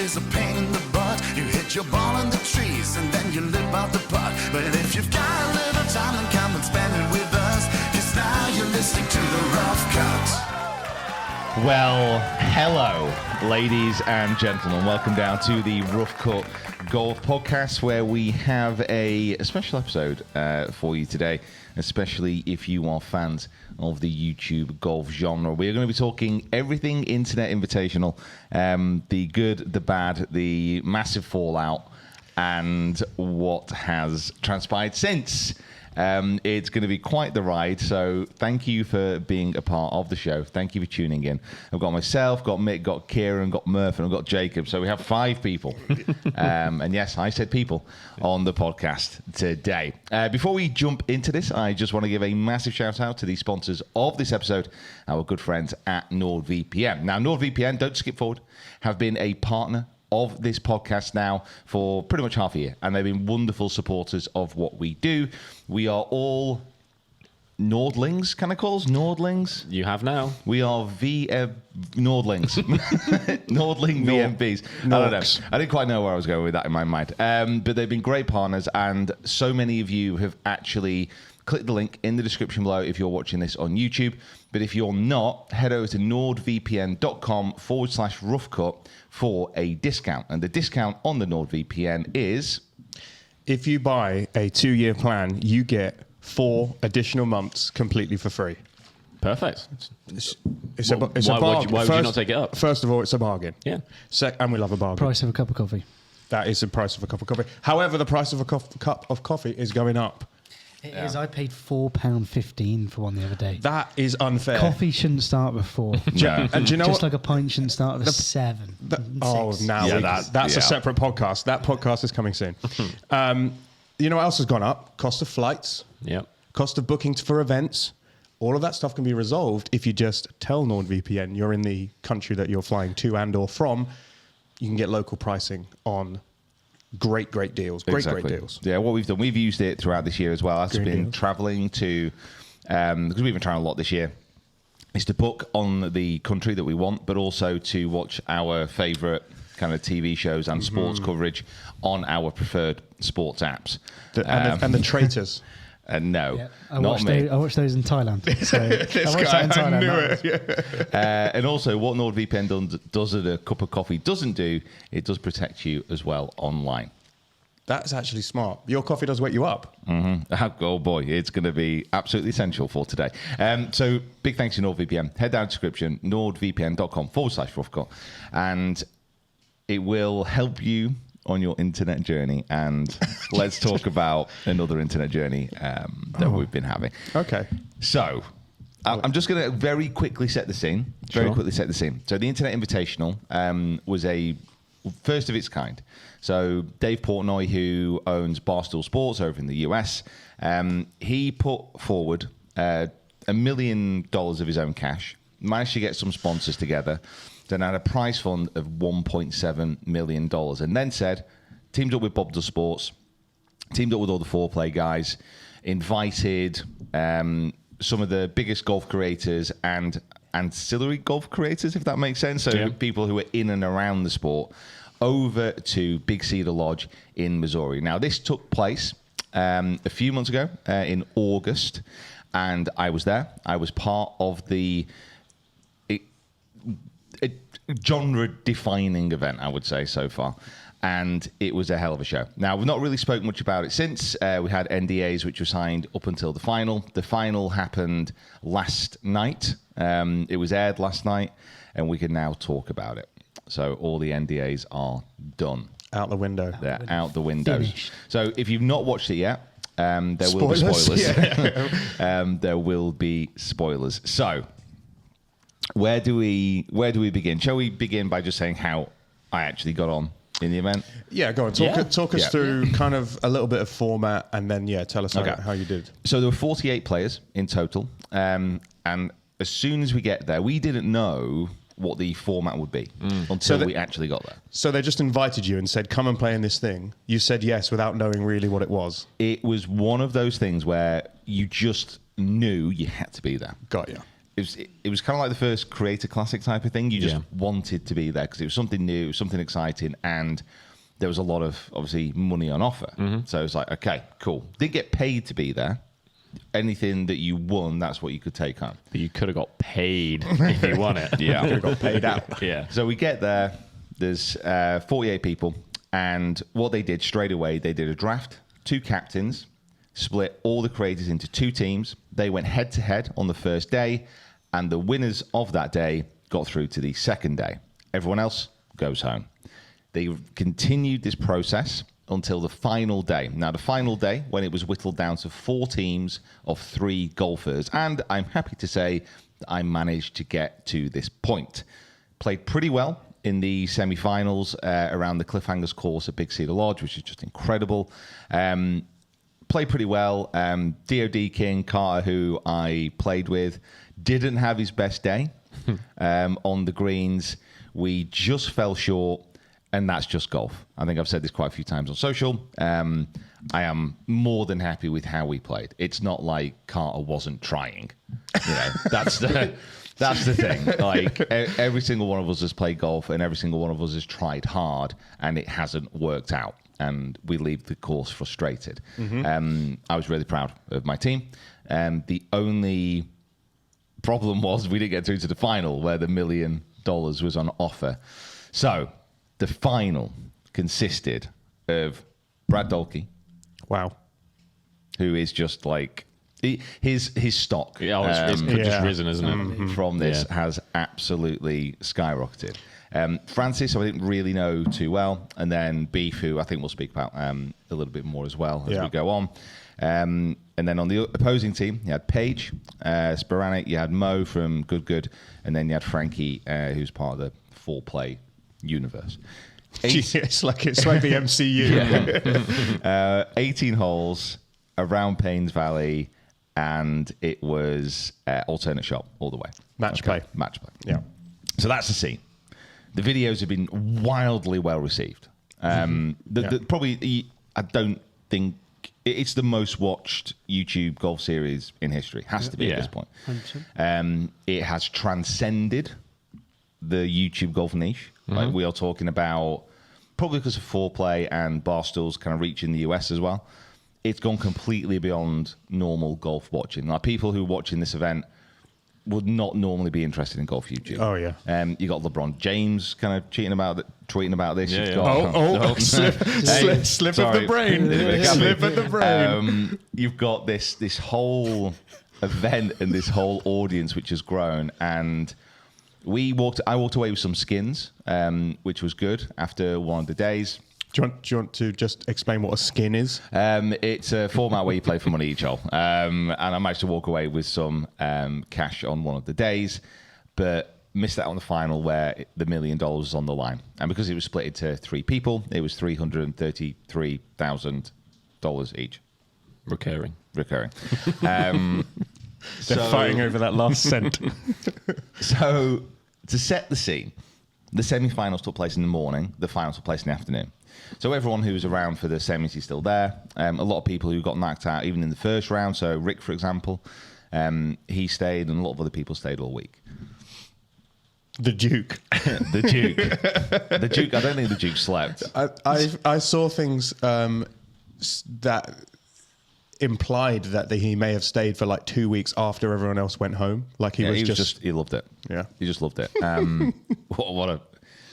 is a pain in the butt. You hit your ball in the trees and then you lip out the putt. But if you've got a little time, then come and spend it with us. 'Cause now you're listening to the Rough Cut. Well, hello, ladies and gentlemen. Welcome down to the Rough Cut Golf Podcast, where we have a special episode for you today, especially if you are fans of the YouTube golf genre. We're going to be talking everything Internet Invitational, the good, the bad, the massive fallout, and what has transpired since. It's going to be quite the ride, so thank you for being a part of the show. Thank you for tuning in. I've got myself, got Mick, got Kieran, got Murph, and I've got Jacob, so we have 5 people. And yes, I said people on the podcast today. Before we jump into this, I just want to give a massive shout out to the sponsors of this episode, our good friends at NordVPN. Now, NordVPN, don't skip forward, have been a partner of this podcast now for pretty much half a year, and they've been wonderful supporters of what we do. We are all Nordlings, can I call us Nordlings? You have now. We are Nordlings. Nordling VMPs. I don't know. I didn't quite know where I was going with that in my mind. But they've been great partners, and so many of you have actually clicked the link in the description below if you're watching this on YouTube. But if you're not, head over to nordvpn.com/roughcut for a discount. And the discount on the NordVPN is... If you buy a 2-year plan, you get 4 additional months completely for free. Perfect. It's Why a would bargain. you not take it up? First of all, it's a bargain. Yeah. And we love a bargain. Price of a cup of coffee. That is the price of a cup of coffee. However, the price of a cup of coffee is going up. It is. I paid £4.15 for one the other day. That is unfair. Coffee shouldn't start with 4. No. And do you know Just what? like a pint shouldn't start with 7. Now Yeah, that's yeah. a separate podcast. That podcast is coming soon. You know what else has gone up? Cost of flights. Yep. Cost of bookings for events. All of that stuff can be resolved if you just tell NordVPN you're in the country that you're flying to and or from. You can get local pricing on great deals. Great deals. Yeah, what we've done, we've used it throughout this year as well. I've been traveling to, because we've been traveling a lot this year, is to book on the country that we want, but also to watch our favourite kind of TV shows and sports coverage on our preferred sports apps. And the traitors. No, Yeah. not me. I watched those in Thailand. So I watched that in Thailand. I knew it. And also, what NordVPN does at a cup of coffee doesn't do, it does protect you as well online. That's actually smart. Your coffee does wake you up. Mm-hmm. Oh boy, it's going to be absolutely essential for today. So big thanks to NordVPN. Head down to description, nordvpn.com/roughcut, and it will help you on your internet journey. And let's talk about another internet journey that we've been having. Okay. So I'm just going to very quickly set the scene. So the Internet Invitational was a first of its kind. So Dave Portnoy, who owns Barstool Sports over in the US, he put forward $1 million of his own cash, managed to get some sponsors together, then had a prize fund of $1.7 million, and then said, teamed up with Bob Does Sports, teamed up with all the foreplay guys, invited some of the biggest golf creators and ancillary golf creators, if that makes sense. So people who are in and around the sport over to Big Cedar Lodge in Missouri. Now, this took place a few months ago in August, and I was there. I was part of the genre-defining event, I would say, so far. And it was a hell of a show. Now, we've not really spoken much about it since. We had NDAs which were signed up until the final. The final happened last night. It was aired last night, and we can now talk about it. So all the NDAs are done. Out the window. They're out the windows. Finished. So if you've not watched it yet, there will be spoilers. There will be spoilers. So where do we begin? Shall we begin by just saying how I actually got on in the event? Yeah, go on. Talk us through kind of a little bit of format, and then, tell us how you did. So there were 48 players in total. And as soon as we get there, we didn't know what the format would be until we actually got there. So they just invited you and said, come and play in this thing. You said yes without knowing really what it was. It was one of those things where you just knew you had to be there. Got you. it was kind of like the first Creator Classic type of thing. You just wanted to be there because it was something new, something exciting, and there was a lot of, obviously, money on offer. So it was like, okay, cool. Didn't get paid to be there. Anything that you won, that's what you could take home. But you could have got paid if you won it. Yeah. Could have got paid out. Yeah. So we get there, there's 48 people, and what they did straight away, they did a draft, 2 captains, split all the creators into 2 teams. They went head-to-head on the first day, and the winners of that day got through to the second day. Everyone else goes home. They continued this process until the final day. Now, the final day, when it was whittled down to 4 teams of 3 golfers, and I'm happy to say that I managed to get to this point. Played pretty well in the semi-finals around the Cliffhangers course at Big Cedar Lodge, which is just incredible. Played pretty well. DOD King, Carter, who I played with, didn't have his best day on the greens. We just fell short. And that's just golf. I think I've said this quite a few times on social. I am more than happy with how we played. It's not like Carter wasn't trying. You know, that's the thing. Like every single one of us has played golf, and every single one of us has tried hard, and it hasn't worked out. And we leave the course frustrated. I was really proud of my team. The only problem was we didn't get through to the final, where the $1 million was on offer. So the final consisted of Brad Dolke. Wow. Who is just like his stock. It's just risen, isn't it? From this has absolutely skyrocketed. Francis, I didn't really know too well, and then Beef, who I think we'll speak about a little bit more as well as we go on. And then on the opposing team, you had Paige, Sporanic, you had Mo from Good, and then you had Frankie, who's part of the 4-play universe. It's like the MCU. 18 holes around Paynes Valley, and it was alternate shot all the way. Match play. Yeah. So that's the scene. The videos have been wildly well received. Probably, I don't think it's the most watched YouTube golf series in history. Has to be at this point. It has transcended the YouTube golf niche. Like we are talking about, probably because of 4-play and Barstool's kind of reach in the US as well. It's gone completely beyond normal golf watching. Like people who are watching this event would not normally be interested in golf YouTube. Oh yeah. You got LeBron James kind of tweeting about this. Yeah, You've yeah. got, Slip of the brain. Slip of the brain. You've got this whole event and this whole audience which has grown, and I walked away with some skins, which was good after one of the days. Do you want to just explain what a skin is? It's a format where you play for money each hole. And I managed to walk away with some cash on one of the days, but missed out on the final where the $1 million was on the line. And because it was split into 3 people, it was $333,000 each. Recurring. They're fighting over that last cent. So to set the scene, the semi-finals took place in the morning. The finals took place in the afternoon. So everyone who was around for the semis is still there. A lot of people who got knocked out even in the first round. So Rick, for example, he stayed, and a lot of other people stayed all week. The Duke. The Duke. I don't think the Duke slept. I saw things that implied that he may have stayed for like 2 weeks after everyone else went home. Like he was just he loved it. Yeah, he just loved it.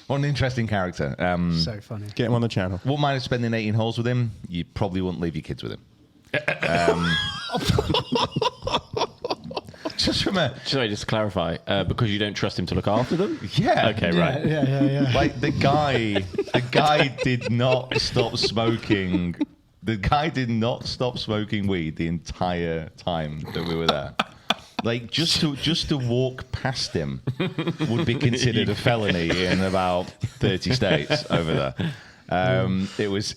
What an interesting character. So funny. Get him on the channel. Wouldn't mind spending 18 holes with him. You probably wouldn't leave your kids with him. Just to clarify, because you don't trust him to look after them? Yeah. Okay, right. Yeah. Like the guy did not stop smoking. The guy did not stop smoking weed the entire time that we were there. Like just to walk past him would be considered a felony in about 30 states over there. It was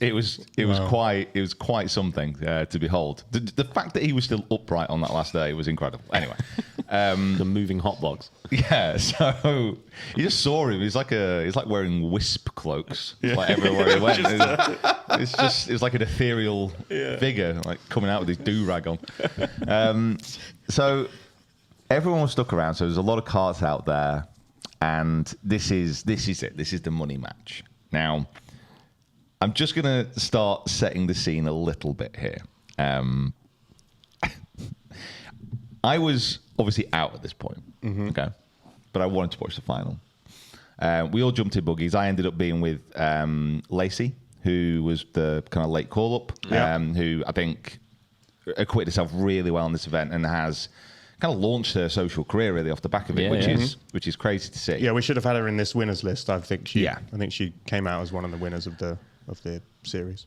quite something to behold. The fact that he was still upright on that last day was incredible. Anyway, the moving hotbox. Yeah, so you just saw him. He's like wearing wisp cloaks, like everywhere he went. It's like an ethereal figure, like coming out with his do rag on. So everyone was stuck around, so there's a lot of carts out there, and this is it. This is the money match. Now, I'm just gonna start setting the scene a little bit here. I was obviously out at this point, okay, but I wanted to watch the final. We all jumped in buggies. I ended up being with Lacey, who was the kind of late call-up, who I think acquitted herself really well in this event and has kind of launched her social career really off the back of it, which is crazy to see. Yeah, we should have had her in this winners list. I think she came out as one of the winners of the series.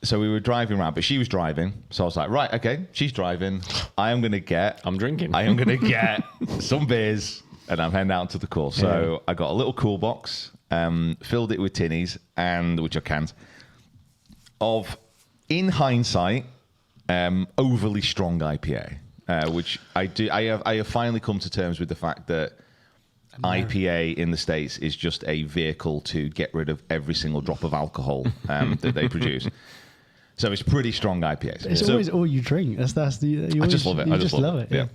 So we were driving around, but she was driving. So I was like, right, okay, she's driving. I'm going to get some beers, and I'm heading out to the course. So I got a little cool box, filled it with tinnies, which are cans, of, in hindsight, overly strong IPA, which I have finally come to terms with the fact that IPA in the States is just a vehicle to get rid of every single drop of alcohol that they produce. So it's pretty strong IPAs. It's always all you drink. That's the. I just love it. I just love it. Yeah.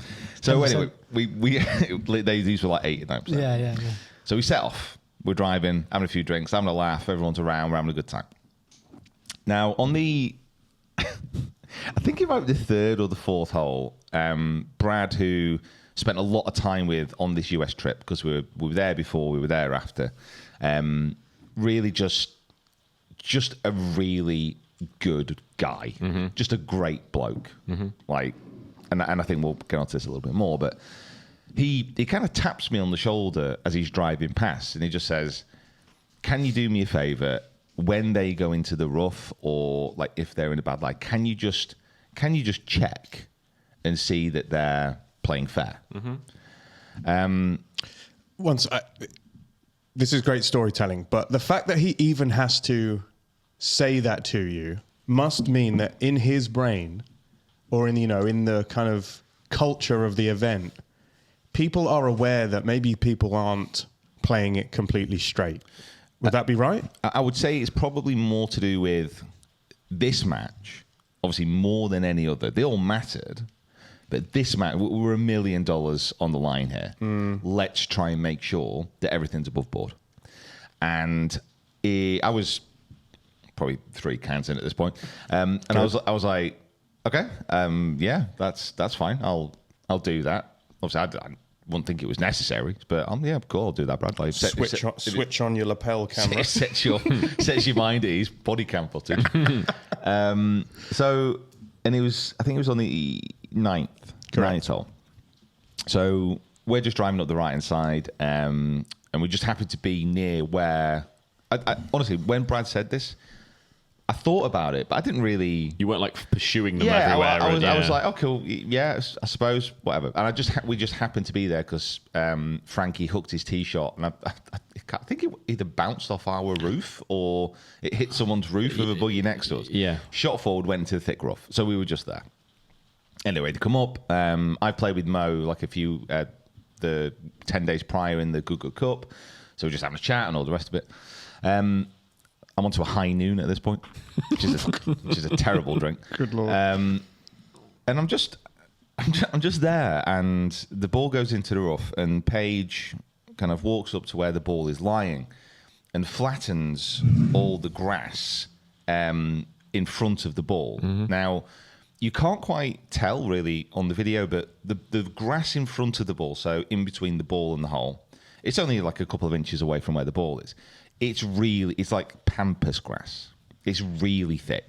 So anyway, these were like 89%. Yeah. So we set off. We're driving, having a few drinks, having a laugh. Everyone's around. We're having a good time. Now on the, I think about the third or the fourth hole, Brad, who spent a lot of time with on this US trip because we were there before, we were there after, really just a really good guy, just a great bloke. Like, and I think we'll get onto this a little bit more, but he kind of taps me on the shoulder as he's driving past, and he just says, "Can you do me a favor when they go into the rough, or like if they're in a bad light? Can you just check and see that they're playing fair?" This is great storytelling, but the fact that he even has to say that to you must mean that in his brain, or in the kind of culture of the event, people are aware that maybe people aren't playing it completely straight. Would that be right? I would say it's probably more to do with this match, obviously more than any other. They all mattered, but this match, we're $1 million on the line here. Let's try and make sure that everything's above board. And I was probably 3 cans in at this point, and I was like, okay, yeah, that's fine. I'll do that. Obviously, I wouldn't think it was necessary, but yeah, cool, I'll do that, Brad. Like, switch on your lapel camera. Sets your mind at ease. Body cam footage. So, and I think it was on the 9th hole. So we're just driving up the right hand side, and we just happened to be near where. I honestly, when Brad said this, I thought about it, but I didn't really. You weren't like pursuing them everywhere. I was like, oh, cool, yeah, I suppose, whatever. And we just happened to be there because Frankie hooked his tee shot, and I think it either bounced off our roof or it hit someone's roof with a buggy next to us. Yeah. Shot forward, went into the thick rough, so we were just there. Anyway, to come up, I played with Mo like a few the 10 days prior in the Good Cup, so we're just having a chat and all the rest of it. I'm onto a high noon at this point, which is a terrible drink. Good Lord. And I'm just there, and the ball goes into the rough, and Paige kind of walks up to where the ball is lying, and flattens all the grass in front of the ball. Now, you can't quite tell really on the video, but the grass in front of the ball, so in between the ball and the hole, it's only like a couple of inches away from where the ball is. It's like pampas grass. It's really thick.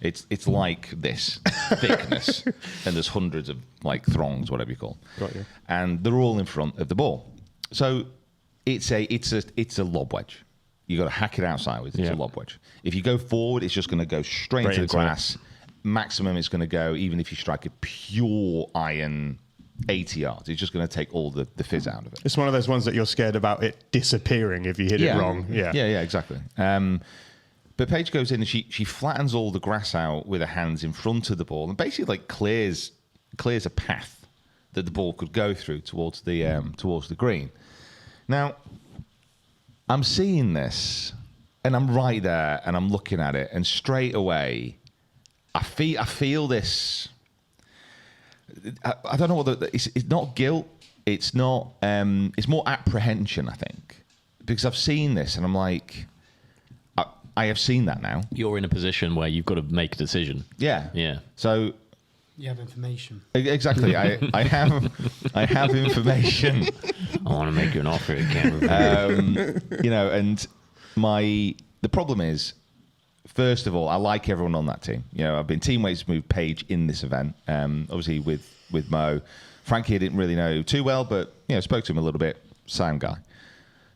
It's like this thickness, and there's hundreds of like throngs, whatever you call. Got you. And they're all in front of the ball. So it's a lob wedge. You got to hack it outside with. It's a lob wedge. If you go forward, it's just going to go straight into the grass. Maximum it's going to go, even if you strike a pure iron 80 yards, it's just going to take all the fizz out of it. It's one of those ones that you're scared about it disappearing if you hit it wrong. Yeah, exactly. But Paige goes in and she flattens all the grass out with her hands in front of the ball and basically like clears a path that the ball could go through towards the green. Now, I'm seeing this and I'm right there and I'm looking at it, and straight away I feel this. I don't know what it's not guilt. It's not. It's more apprehension, I think, because I've seen this and I'm like, I have seen that now. You're in a position where you've got to make a decision. Yeah. Yeah. So You have information. exactly, I have information. I want to make you an offer again. You know, and the problem is, first of all, I like everyone on that team. You know, I've been teammates with Paige in this event. Obviously with Mo, Frankie I didn't really know too well, but you know, spoke to him a little bit. Same guy.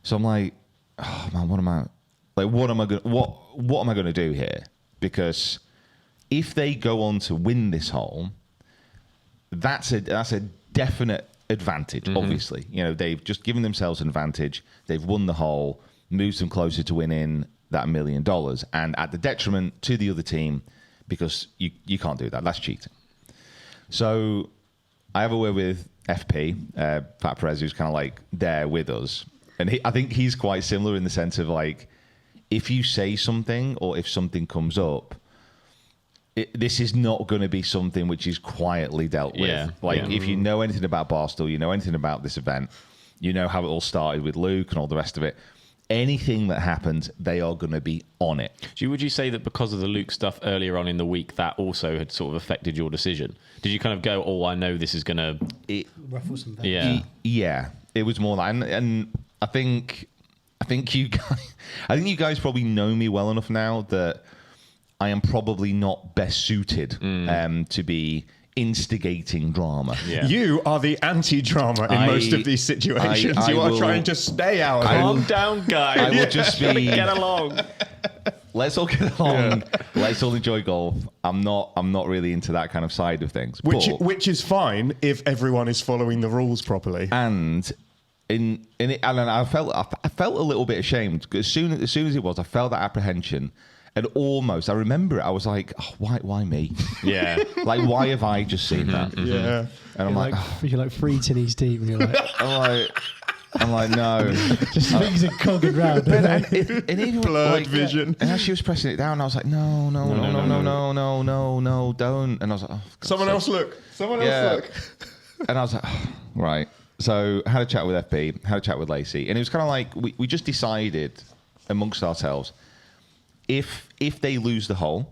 So I'm like, oh man, what am I going to do here? Because if they go on to win this hole, that's a definite advantage. Obviously, you know, they've just given themselves an advantage. They've won the hole, moves them closer to winning that $1 million, and at the detriment to the other team, because you can't do that. That's cheating. So I have a word with FP, Fat Perez, who's kind of like there with us, and I think he's quite similar in the sense of like, if you say something or if something comes up, this is not going to be something which is quietly dealt with. Yeah, if you know anything about Barstool, you know anything about this event, you know how it all started with Luke and all the rest of it. Anything that happens, they are going to be on it. Would you say that because of the Luke stuff earlier on in the week, that also had sort of affected your decision? Did you kind of go, oh, I know this is going to... Ruffle some feathers. Yeah. Yeah, it was more that. And I think you guys probably know me well enough now that I am probably not best suited to be instigating drama. Yeah. You are the anti-drama in most of these situations. You are trying to stay out of it. Calm down, guys. I will just be... Get along. Let's all get along. Yeah. Let's all enjoy golf. I'm not really into that kind of side of things. Which is fine if everyone is following the rules properly. And in it, and I felt a little bit ashamed. As soon as it was, I felt that apprehension. And almost, I remember it. I was like, oh, why me? Yeah. Like, why have I just seen that? Yeah. And I'm like, you're like 3 tinnies deep, and you're like, I'm like, no. just things are cogging round. And even Blurred vision. And as she was pressing it down, I was like, no, don't. And I was like, oh, Someone else look. And I was like, oh, right. So I had a chat with FB, had a chat with Lacey, and it was kind of like we just decided amongst ourselves, if they lose the hole,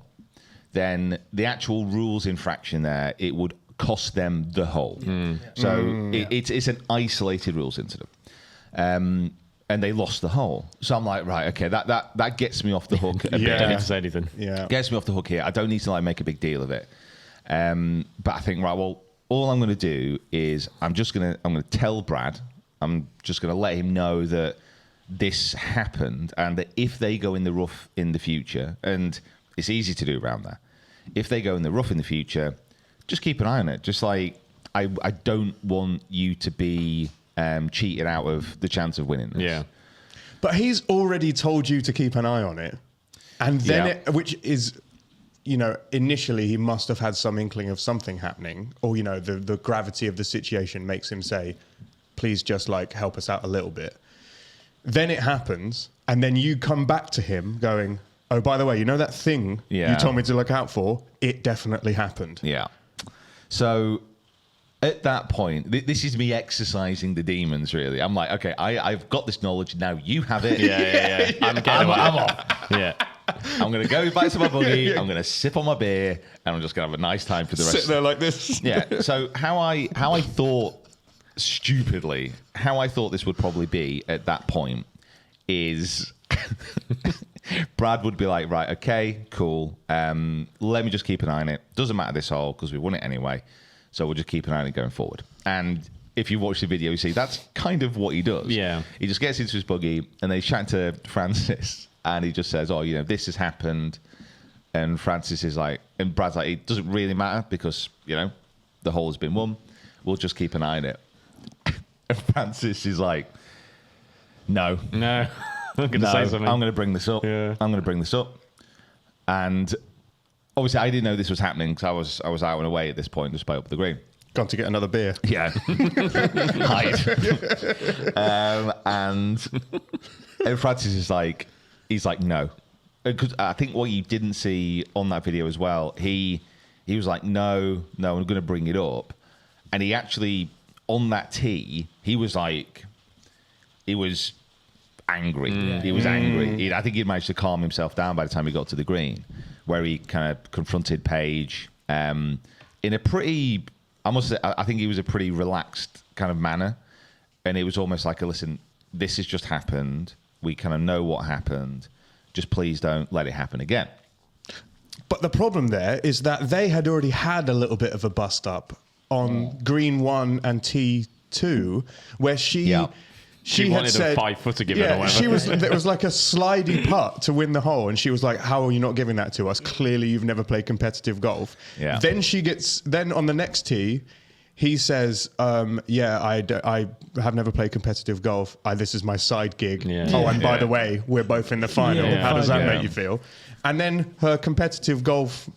then the actual rules infraction there, it would cost them the hole. So it's an isolated rules incident. And they lost the hole. So I'm like, right, okay, that gets me off the hook a bit. You don't need to say anything. Yeah. Gets me off the hook here. I don't need to like make a big deal of it. But I think, right, well, all I'm going to do is I'm going to tell Brad. I'm just going to let him know that this happened, and that if they go in the rough in the future, and it's easy to do around that, if they go in the rough in the future, just keep an eye on it. Just like I don't want you to be cheated out of the chance of winning this. Yeah. But he's already told you to keep an eye on it. And then, which is, you know, initially he must have had some inkling of something happening, or, you know, the gravity of the situation makes him say, please just like help us out a little bit. Then it happens, and then you come back to him going, oh, by the way, you know that thing you told me to look out for? It definitely happened. Yeah. So at that point, this is me exercising the demons, really. I'm like, okay, I've got this knowledge. Now you have it. Yeah. I'm off. Yeah. I'm going to go back to my buggy. I'm going to sip on my beer, and I'm just going to have a nice time for the rest. Sit there like this. Yeah. So how I thought, stupidly, how I thought this would probably be at that point is Brad would be like, right, okay, cool. Let me just keep an eye on it. Doesn't matter this hole because we won it anyway. So we'll just keep an eye on it going forward. And if you watch the video, you see that's kind of what he does. Yeah. He just gets into his buggy and they chat to Francis and he just says, oh, you know, this has happened. And Francis is like, and Brad's like, it doesn't really matter because, you know, the hole has been won. We'll just keep an eye on it. And Francis is like, no. I'm going to say something. I'm going to bring this up. Yeah. I'm going to bring this up. And obviously, I didn't know this was happening because I was out and away at this point, just by up the green. Gone to get another beer. Yeah. Hide. And Francis is like, he's like, no. Because I think what you didn't see on that video as well, he was like, no, I'm going to bring it up. And he actually, on that tee, he was angry. He was angry. I think he managed to calm himself down by the time he got to the green, where he kind of confronted Paige in a pretty, I must say, I think he was a pretty relaxed kind of manner. And it was almost like, listen, this has just happened. We kind of know what happened. Just please don't let it happen again. But the problem there is that they had already had a little bit of a bust up on green 1 and T2, where she She had wanted said, a 5-footer given or whatever. There was like a slidey putt to win the hole, and she was like, "How are you not giving that to us? Clearly, you've never played competitive golf." Yeah. Then on the next tee, he says, I have never played competitive golf. This is my side gig. Yeah. Oh, and by the way, we're both in the final. Yeah. How does that Yeah. make you feel? And then her competitive golf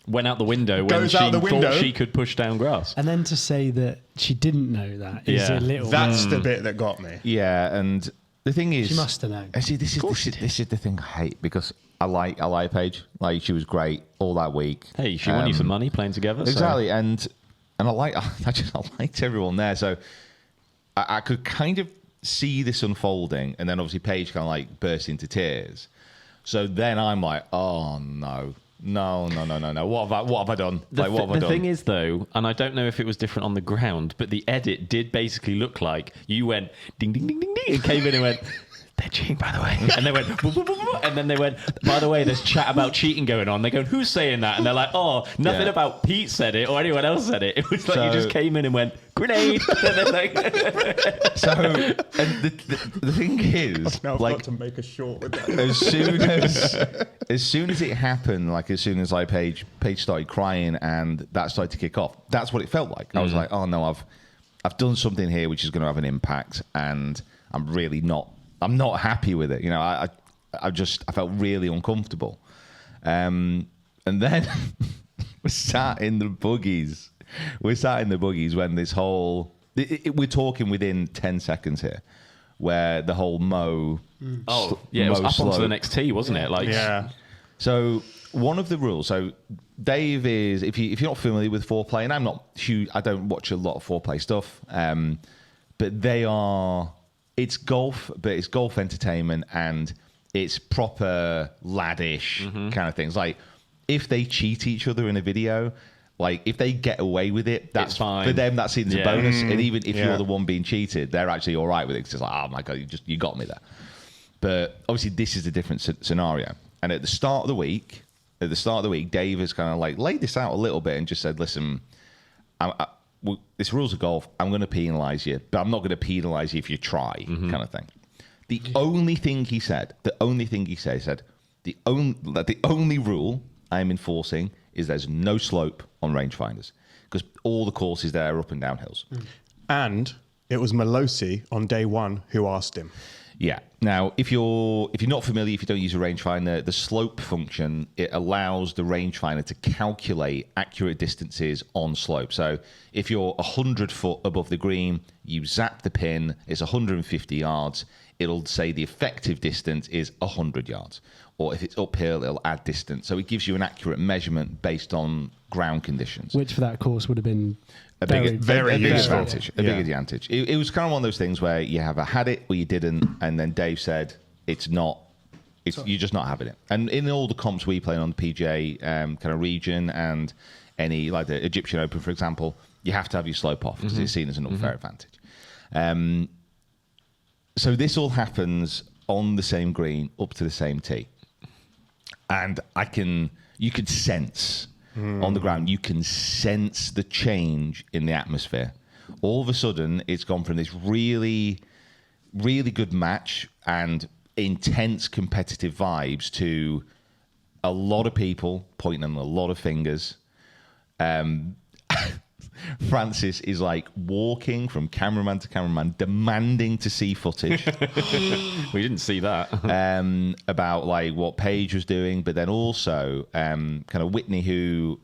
Went out the window when Goes she out the window. thought she could push down grass. And then to say that she didn't know that is Yeah. a little. That's the bit that got me. Yeah, and the thing is, She must have known. And see, this is the thing I hate, because I like Paige. Like, she was great all that week. Hey, she won you some money playing together. so- Exactly, and I liked everyone there. So I could kind of see this unfolding, and then obviously Paige kind of like burst into tears. So then I'm like, oh no. No. What have I done? The thing is, though, and I don't know if it was different on the ground, but the edit did basically look like you went ding, ding, ding, ding, ding, and came in and went, they're cheating, by the way. And they went, boo, boo, boo, boo. And then they went, by the way, there's chat about cheating going on. They're going, who's saying that? And they're like, oh, nothing Yeah. about Pete said it or anyone else said it. It was like So- you just came in and went, grenade. And then like, So, and the thing is, Now I've like, got to make a short with that. as soon as it happened, like as soon as Paige started crying and that started to kick off, that's what it felt like. I was like, oh no, I've done something here which is going to have an impact, and I'm not happy with it. You know, I felt really uncomfortable. And then we're sat in the buggies. When this whole we're talking within 10 seconds here, where the whole Mo. oh, yeah, it was Mo up onto slope. the next tee, wasn't it? Like, Yeah. So one of the rules. So Dave is, if you're not familiar with foreplay, and I'm not huge. I don't watch a lot of foreplay stuff. But it's golf, but it's golf entertainment, and it's proper laddish kind of things. Like, if they cheat each other in a video, like if they get away with it, that's It's fine. for them. That's seen as a Yeah. bonus. And even if Yeah. you're the one being cheated, they're actually all right with it. It's just like, oh my god, you got me there. But obviously, this is a different scenario. And at the start of the week, Dave has kind of like laid this out a little bit and just said, listen, this rules of golf. I'm going to penalise you, but I'm not going to penalise you if you try, kind of thing. The only thing he said, the only rule I'm enforcing is there's no slope on rangefinders, because all the courses there are up and down hills. And it was Melosi on day one who asked him. Yeah. Now, if you're not familiar, if you don't use a rangefinder, the slope function, it allows the rangefinder to calculate accurate distances on slope. So if you're 100 foot above the green, you zap the pin, it's 150 yards. It'll say the effective distance is 100 yards. Or if it's uphill, it'll add distance. So it gives you an accurate measurement based on ground conditions. Which for that course would have been A big useful. advantage. A Yeah. big advantage. It was kind of one of those things where you have had it or you didn't, and then Dave said it's not. You're just not having it. And in all the comps we play on the PGA kind of region, and any like the Egyptian Open, for example, you have to have your slope off because it's seen as an unfair advantage. So this all happens on the same green up to the same tee, and you could sense. On the ground, you can sense the change in the atmosphere. All of a sudden, it's gone from this really, really good match and intense competitive vibes to a lot of people pointing them a lot of fingers. Francis is like walking from cameraman to cameraman, demanding to see footage. we didn't see that. About like what Paige was doing, but then also kind of Whitney, who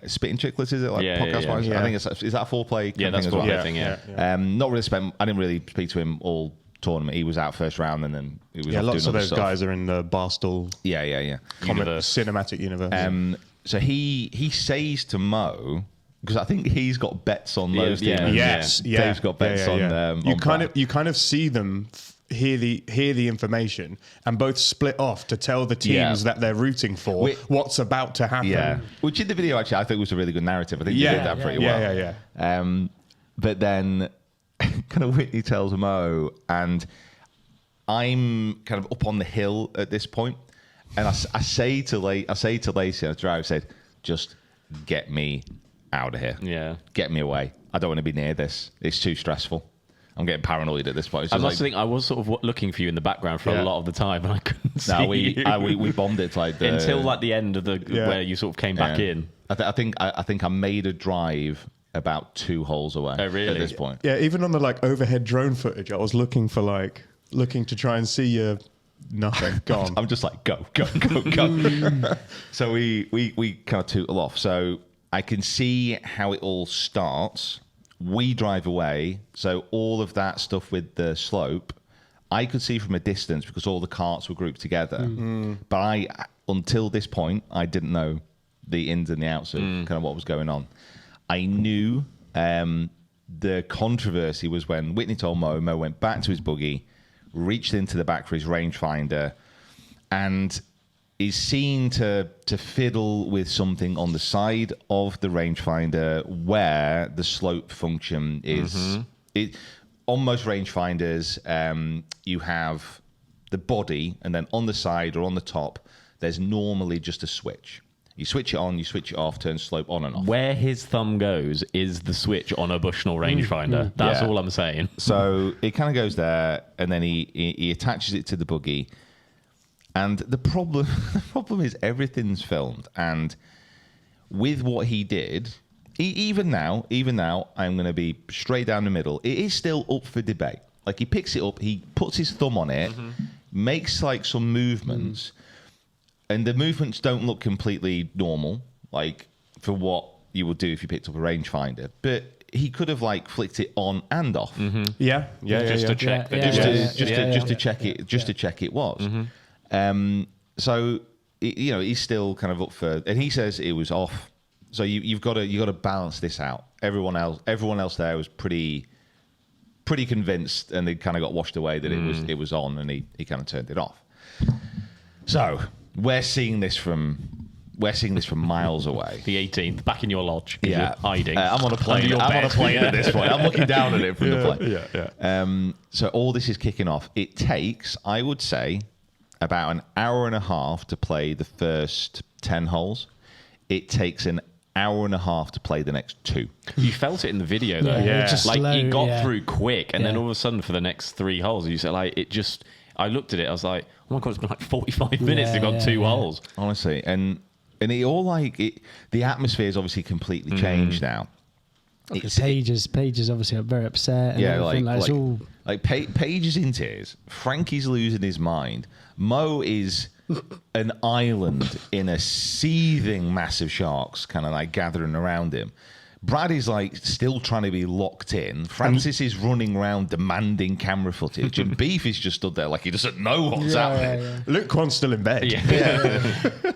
Spitting Chicklets, is it, like podcast wise? Yeah. I think is that foreplay? Yeah, that's as what well? I think. Yeah. Not really I didn't really speak to him all tournament. He was out first round, and then he was Yeah, off lots doing of other those stuff. guys are in the Barstool Yeah. cinematic universe. So he says to Mo, because I think he's got bets on those Yeah, teams. Yes, yeah. Dave's got bets on. You on kind Brad. of you kind of see them hear the information and both split off to tell the teams that they're rooting for what's about to happen. Yeah, which in the video actually I think was a really good narrative. I think they did that pretty well. Yeah. But then kind of Whitney tells Mo, and I'm kind of up on the hill at this point, and I say to Lacey on the drive, I said, just get me out of here. Yeah. Get me away. I don't want to be near this. It's too stressful. I'm getting paranoid at this point. It's I just must think I was sort of looking for you in the background for a lot of the time, and I couldn't see you. we bombed it like until like the end of the where you sort of came back in. I think I made a drive about 2 holes away. Oh, really? At this point. Yeah, even on the like overhead drone footage, I was looking to try and see you. Nothing. Gone. I'm just like, go. So we kind of tootle off. So I can see how it all starts. We drive away. So all of that stuff with the slope, I could see from a distance because all the carts were grouped together. But until this point, I didn't know the ins and the outs of kind of what was going on. I knew the controversy was when Whitney told Mo went back to his buggy, reached into the back for his rangefinder, and is seen to fiddle with something on the side of the rangefinder where the slope function is. On most rangefinders, you have the body, and then on the side or on the top, there's normally just a switch. You switch it on, you switch it off, turn slope on and off. Where his thumb goes is the switch on a Bushnell rangefinder. That's all I'm saying. So it kind of goes there, and then he attaches it to the buggy. And the problem is everything's filmed. And with what he did, even now, I'm going to be straight down the middle. It is still up for debate. Like he picks it up, he puts his thumb on it, makes like some movements. And the movements don't look completely normal, like for what you would do if you picked up a rangefinder. But he could have like flicked it on and off. Just to check. To check it was. So he's still kind of up for, and he says it was off. So you've got to balance this out. Everyone else there was pretty convinced, and they kind of got washed away that it was on, and he kind of turned it off. So. We're seeing this from miles away. The 18th, back in your lodge. You're hiding. I'm on a plane. At this point. I'm looking down at it from the plane. So all this is kicking off. It takes, I would say, about an hour and a half to play the first 10 holes. It takes an hour and a half to play the next 2. You felt it in the video, though. Just like slow, it got through quick, and then all of a sudden, for the next 3 holes, you said like it just. I looked at it. I was like, "Oh my god, it's been like 45 minutes to go 2 holes." Honestly, and it all like it. The atmosphere is obviously completely changed now. Paige is obviously very upset. And everything. It's all Paige is in tears. Frankie's losing his mind. Mo is an island in a seething mass of sharks, kind of like gathering around him. Brad is like still trying to be locked in. Francis is running around demanding camera footage, and Beef is just stood there like he doesn't know what's happening. Luke Quan's still in bed.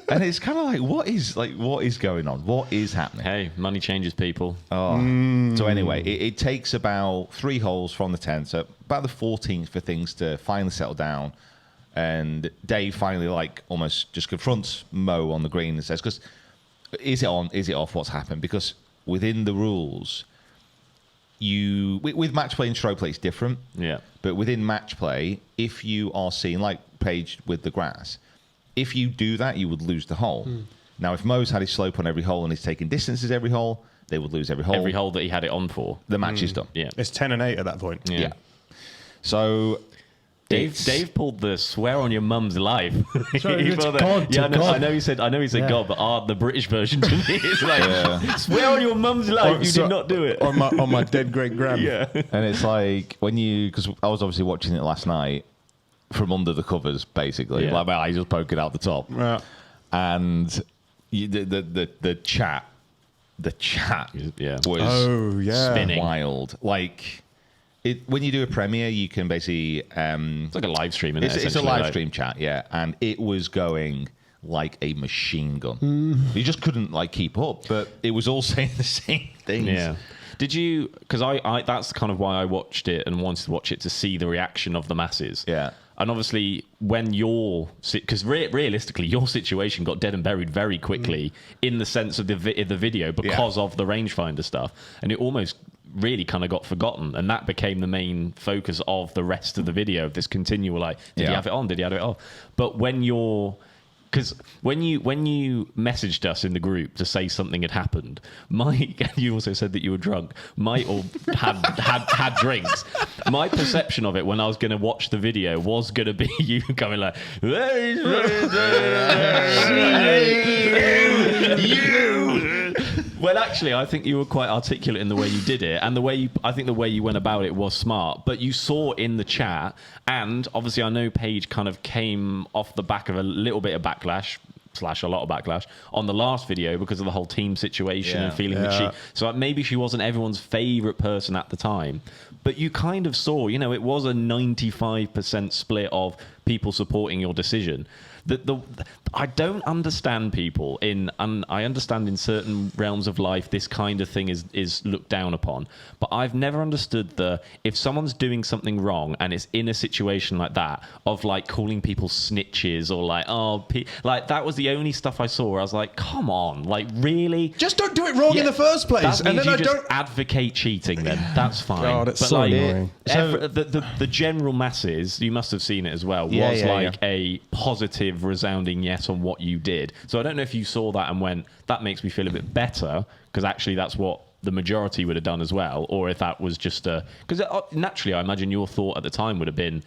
And it's kind of like what is going on? What is happening? Hey, money changes people. So anyway, it takes about 3 holes from the 10th, so about the 14th for things to finally settle down. And Dave finally like almost just confronts Mo on the green and says, "Because is it on? Is it off? What's happened?" Because within the rules, with match play and stroke play, it's different. Yeah. But within match play, if you are seen, like Paige with the grass, if you do that, you would lose the hole. Now, if Mo's had his slope on every hole and he's taking distances every hole, they would lose every hole. Every hole that he had it on for. The match is done. Yeah. It's 10 and 8 at that point. Yeah. So Dave pulled the swear on your mum's life. Sorry, it's God I God. know he said Yeah. God, but the British version to me is like swear on your mum's life. You did not do it. On my dead great grand. Yeah. And it's like because I was obviously watching it last night from under the covers, basically. Yeah. Like my eyes just poking out the top. Yeah. And the chat was Spinning. wild. Like when you do a premiere, you can basically It's like a live stream. it's a live stream chat, yeah, and it was going like a machine gun. You just couldn't like keep up, but it was all saying the same things. Yeah. Did you? Because I that's kind of why I watched it and wanted to watch it, to see the reaction of the masses. Yeah. And obviously, when because realistically, your situation got dead and buried very quickly in the sense of the video because of the rangefinder stuff, and it almost really kind of got forgotten, and that became the main focus of the rest of the video. This continual like, did he have it on? Did he have it off? But because when you messaged us in the group to say something had happened, Mike, and you also said that you were drunk, Mike or had drinks. My perception of it when I was going to watch the video was going to be you going like, Well, actually, I think you were quite articulate in the way you did it, and I think the way you went about it was smart. But you saw in the chat, and obviously I know Paige kind of came off the back of a little bit of backlash / a lot of backlash on the last video because of the whole team situation and feeling that so maybe she wasn't everyone's favorite person at the time, but you kind of saw, it was a 95% split of people supporting your decision. I don't understand people I understand in certain realms of life this kind of thing is looked down upon, but I've never understood if someone's doing something wrong and it's in a situation like that of like calling people snitches or like like that was the only stuff I saw where I was like, come on, like really, just don't do it wrong in the first place, and then I don't advocate cheating. Then that's fine. God, it's so annoying. The general masses, you must have seen it as well, was a positive resounding yes on what you did. So I don't know if you saw that and went, that makes me feel a bit better, because actually that's what the majority would have done as well, or if that was just because naturally I imagine your thought at the time would have been,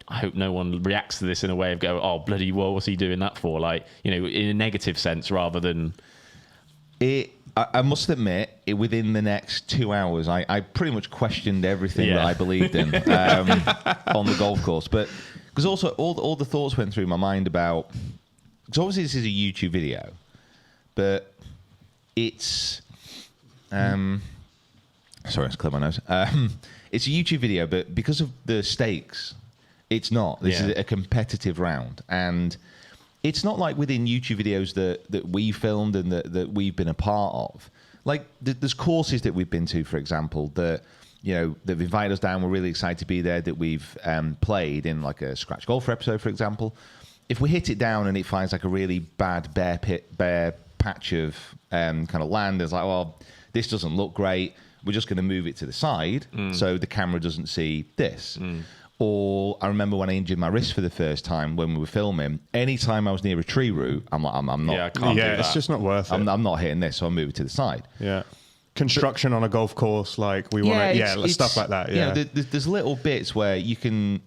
I hope no one reacts to this in a way of go, oh bloody well, what's he doing that for, like, in a negative sense rather than I must admit, within the next 2 hours, I pretty much questioned everything that I believed in on the golf course. But because also all the thoughts went through my mind about, because obviously this is a YouTube video, but it's sorry, let's clear my nose. It's a YouTube video, but because of the stakes, it's not. This is a competitive round, and it's not like within YouTube videos that we filmed and that we've been a part of. Like there's courses that we've been to, for example, that they've invited us down. We're really excited to be there. That we've played in like a Scratch Golfer episode, for example. If we hit it down and it finds like a really bad bare patch of kind of land, it's like, well, this doesn't look great. We're just going to move it to the side so the camera doesn't see this. Or I remember when I injured my wrist for the first time when we were filming. Anytime I was near a tree root, I'm like, I'm not. Yeah, I can't do that. It's just not worth it. I'm not hitting this, so I'll move it to the side. Yeah. Construction on a golf course, like we want to, stuff like that. Yeah. There's little bits where you can,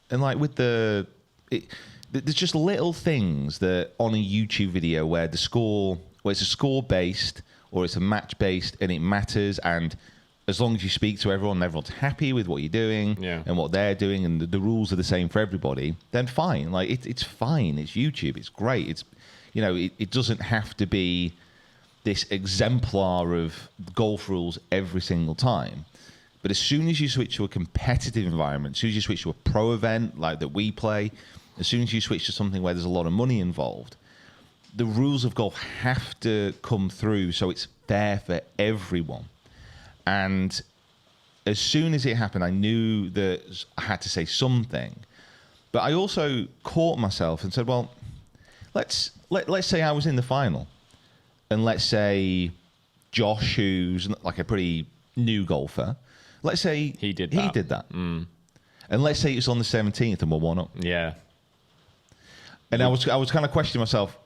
and like with there's just little things that on a YouTube video where it's a score based or it's a match based, and it matters. And as long as you speak to everyone and everyone's happy with what you're doing and what they're doing, and the rules are the same for everybody, then fine. Like it's fine. It's YouTube. It's great. It's it doesn't have to be this exemplar of golf rules every single time. But as soon as you switch to a competitive environment, as soon as you switch to a pro event like that we play, as soon as you switch to something where there's a lot of money involved, the rules of golf have to come through so it's fair for everyone. And as soon as it happened, I knew that I had to say something. But I also caught myself and said, well, let's say I was in the final. And let's say Josh, who's like a pretty new golfer, let's say he did that. And let's say it's on the 17th and we're 1-up. Yeah. And I was kind of questioning myself,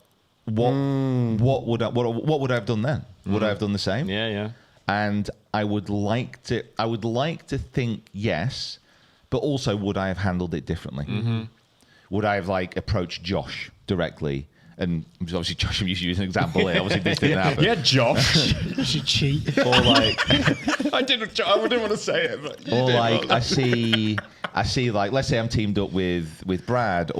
what would I have done then? Would I have done the same? Yeah. And I would like to think yes, but also would I have handled it differently? Mm-hmm. Would I have like approached Josh directly? And obviously, Josh, I'm using an example here. Obviously, this didn't happen. Yeah, Josh. You should cheat. Or like, I didn't want to say it, but you or did. like, I see, like, let's say I'm teamed up with Brad,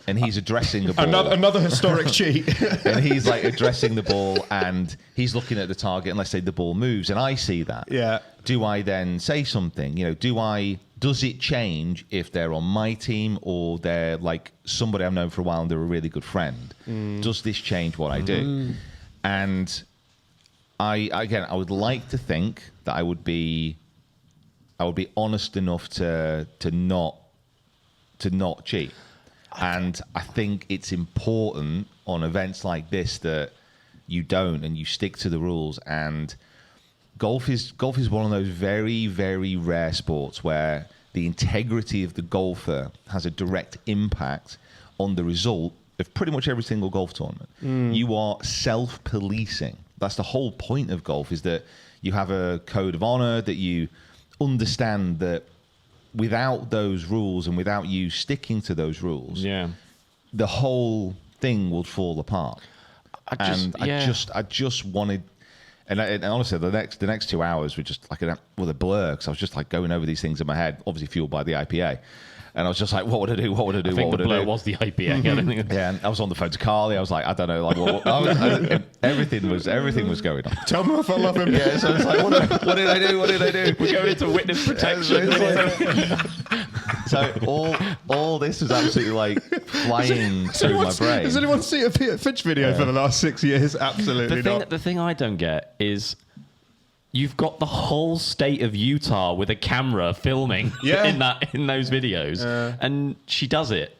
and he's addressing the ball. Another historic cheat. And he's like addressing the ball, and he's looking at the target, and let's say the ball moves, and I see that. Yeah. Do I then say something? Do I does it change if they're on my team or they're like somebody I've known for a while and they're a really good friend? Does this change what I do? And I would like to think that I would be honest enough to not cheat. And I think it's important on events like this that you don't, and you stick to the rules. And golf is one of those very, very rare sports where the integrity of the golfer has a direct impact on the result of pretty much every single golf tournament. You are self-policing. That's the whole point of golf, is that you have a code of honor, that you understand that without those rules and without you sticking to those rules, the whole thing would fall apart. I just wanted, and honestly, the next 2 hours were just like a blur, because I was just like going over these things in my head, obviously fueled by the IPA. And I was just like, what would I do? What would I do? I think what the would I blur do? was the IPA. I don't think Yeah, and I was on the phone to Carly. I was like, I don't know, like everything was going on. Tell me if I love him. Yeah, so it's like, what did I do? What did I do? we're going into witness protection. So all this was absolutely like flying through my brain. Has anyone seen a Peter Finch video for the last 6 years? Absolutely not. The thing I don't get is you've got the whole state of Utah with a camera filming in those videos, and she does it.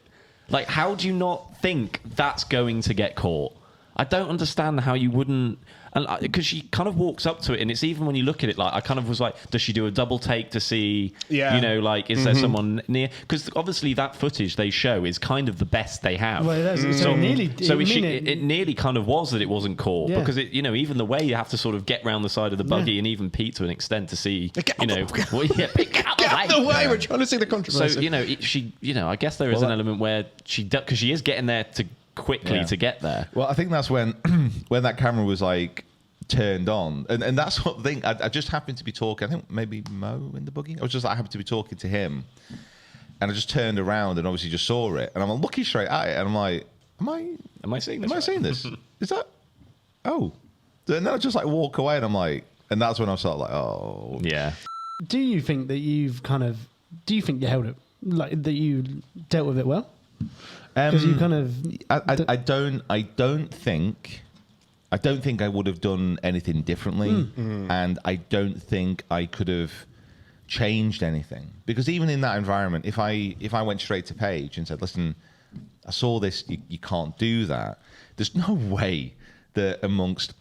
Like, how do you not think that's going to get caught? I don't understand how you wouldn't. And because she kind of walks up to it, and it's even when you look at it, like I kind of was like, does she do a double take to see, like, is there someone near? Because obviously that footage they show is kind of the best they have. Well, it nearly kind of was that it wasn't caught, because it, even the way you have to sort of get round the side of the buggy, and even Pete to an extent to see, get out the way. We're trying to see the controversy. So I guess there is an element where because she is getting there to quickly to get there. Well, I think that's when that camera was like turned on, and that's what thing. I just happened to be talking. I think maybe Mo in the buggy. I happened to be talking to him, and I just turned around and obviously just saw it, and I'm looking straight at it, and I'm like, am I seeing this? Am I seeing this? Is that? Oh, and then I just like walk away, and I'm like, and that's when I started like, oh, yeah. Do you think that you held it, like that you dealt with it well? Because you kind of, I don't think I would have done anything differently, and I don't think I could have changed anything, because even in that environment, if I went straight to Paige and said, "Listen, I saw this. You can't do that." There's no way that amongst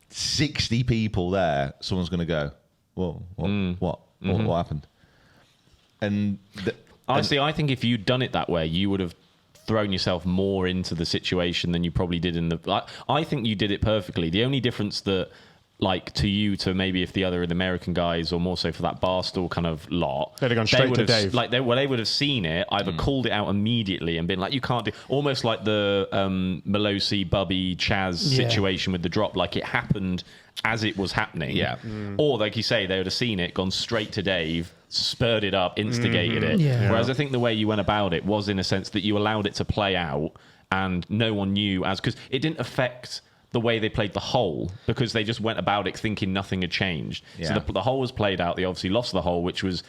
60 people there, someone's going to go, "Whoa, what happened?" And honestly, I think if you'd done it that way, you would have thrown yourself more into the situation than you probably did in the. I think you did it perfectly. The only difference that, like, to maybe if the other American guys, or more so for that Barstool kind of lot, they'd have gone straight to Dave. Like they would have seen it, either called it out immediately and been like, you can't do, almost like the Melosi, Bubby, Chaz situation with the drop, like it happened as it was happening. Yeah. Or like you say, they would have seen it, gone straight to Dave, spurred it up, instigated it. Yeah. Whereas I think the way you went about it was in a sense that you allowed it to play out, and no one knew because it didn't affect the way they played the hole, because they just went about it thinking nothing had changed. Yeah. So the hole was played out. They obviously lost the hole, which was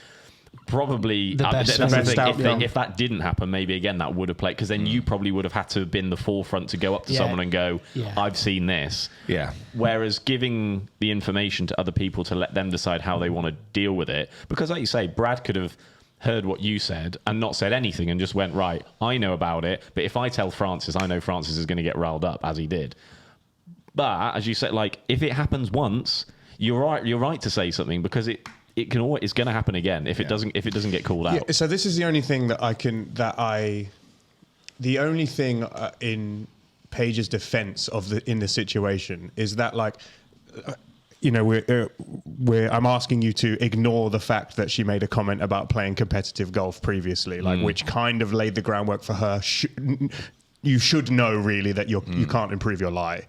probably the best outcome. If that didn't happen, maybe again that would have played, because then you probably would have had to have been the forefront to go up to someone and go, I've seen this. Yeah. Whereas giving the information to other people to let them decide how they want to deal with it, because like you say, Brad could have heard what you said and not said anything and just went, right, I know about it, but if I tell Francis, I know Francis is going to get riled up, as he did. But as you said, like, if it happens once, you're right to say something, because it's going to happen again if it doesn't get called out. Yeah, so this is the only thing the only thing in Paige's defense in the situation is that, like, I'm asking you to ignore the fact that she made a comment about playing competitive golf previously, like, which kind of laid the groundwork for her. You should know really that you can't improve your lie.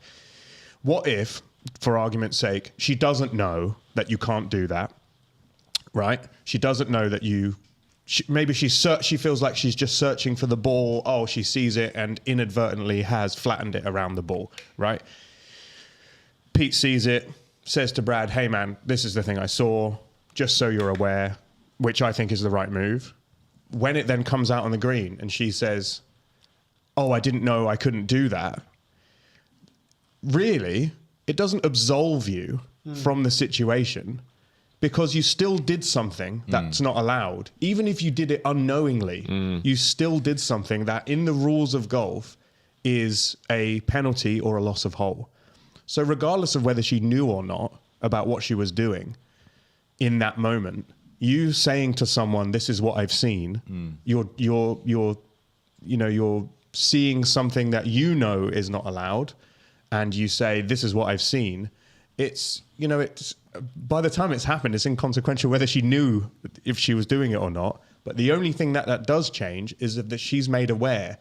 What if, for argument's sake, she doesn't know that you can't do that, right? She doesn't know that maybe she feels like she's just searching for the ball. Oh, she sees it and inadvertently has flattened it around the ball, right? Pete sees it, says to Brad, "Hey man, this is the thing I saw. Just so you're aware, which I think is the right move. When it then comes out on the green and she says, "Oh, I didn't know I couldn't do that," really, it doesn't absolve you from the situation, because you still did something that's not allowed. Even if you did it unknowingly, you still did something that in the rules of golf is a penalty or a loss of hole. So regardless of whether she knew or not about what she was doing in that moment, you saying to someone, "This is what I've seen," you're seeing something that you know is not allowed, and you say, "This is what I've seen." It's by the time it's happened, it's inconsequential whether she knew if she was doing it or not. But the only thing that does change is that she's made aware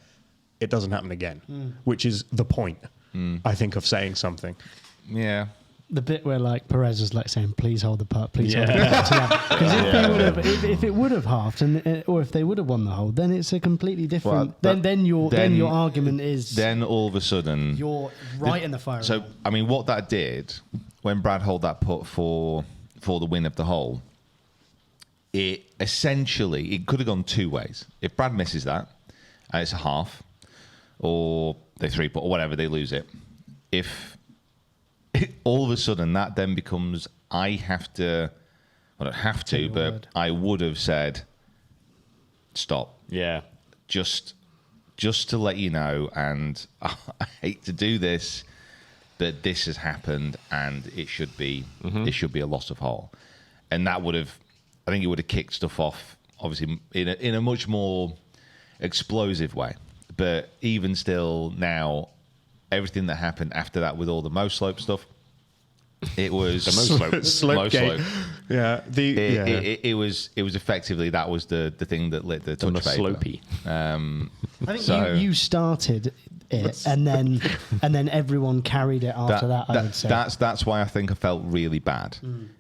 it doesn't happen again, which is the point, I think, of saying something. Yeah. The bit where like Perez was like saying, "Please hold the putt, please hold the putt." Because if it would have halved, or if they would have won the hole, then it's a completely different. Well, then your argument is then all of a sudden you're right in the fire. So I mean, what that did when Brad held that putt for the win of the hole, it could have gone two ways. If Brad misses that, and it's a half, or they three putt or whatever, they lose it. If all of a sudden that then becomes, I don't have to, but I would have said, "Stop." Yeah. Just to let you know, and I hate to do this, but this has happened, and it should be a loss of hole. And that would have, I think it would have kicked stuff off, obviously, in a much more explosive way. But even still now, everything that happened after that with all the Mo Slope stuff, it was The Mo Slope. Mo Gate. Yeah, it was effectively, that was the thing that lit the touch paper. Slopey. I think you started it, and then everyone carried it after that. I would say that's why I think I felt really bad.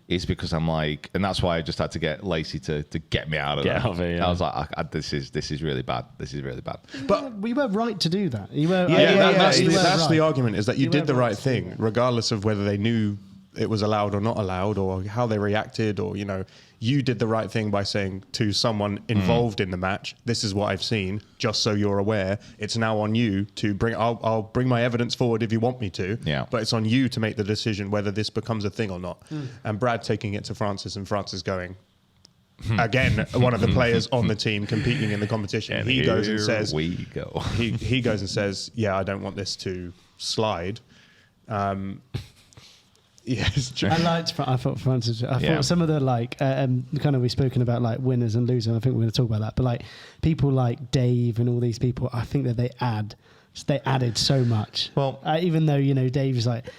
It's because I'm like, and that's why I just had to get Lacey to get me out of there. I was like, this is really bad. This is really bad. But we were right to do that. That's the argument, is that you did the right thing, regardless of whether they knew it was allowed or not allowed, or how they reacted, or you did the right thing by saying to someone involved in the match, "This is what I've seen, just so you're aware. It's now on you to bring. I'll bring my evidence forward if you want me to. Yeah. But it's on you to make the decision whether this becomes a thing or not." And Brad taking it to Francis, and Francis going, again, one of the players on the team competing in the competition. And he goes and says, "We go." he goes and says, "Yeah, I don't want this to slide." Yes, I thought Francis. I thought some of the kind of we've spoken about like winners and losers. I think we're going to talk about that. But like people like Dave and all these people, I think that they added so much. Well, even though Dave's like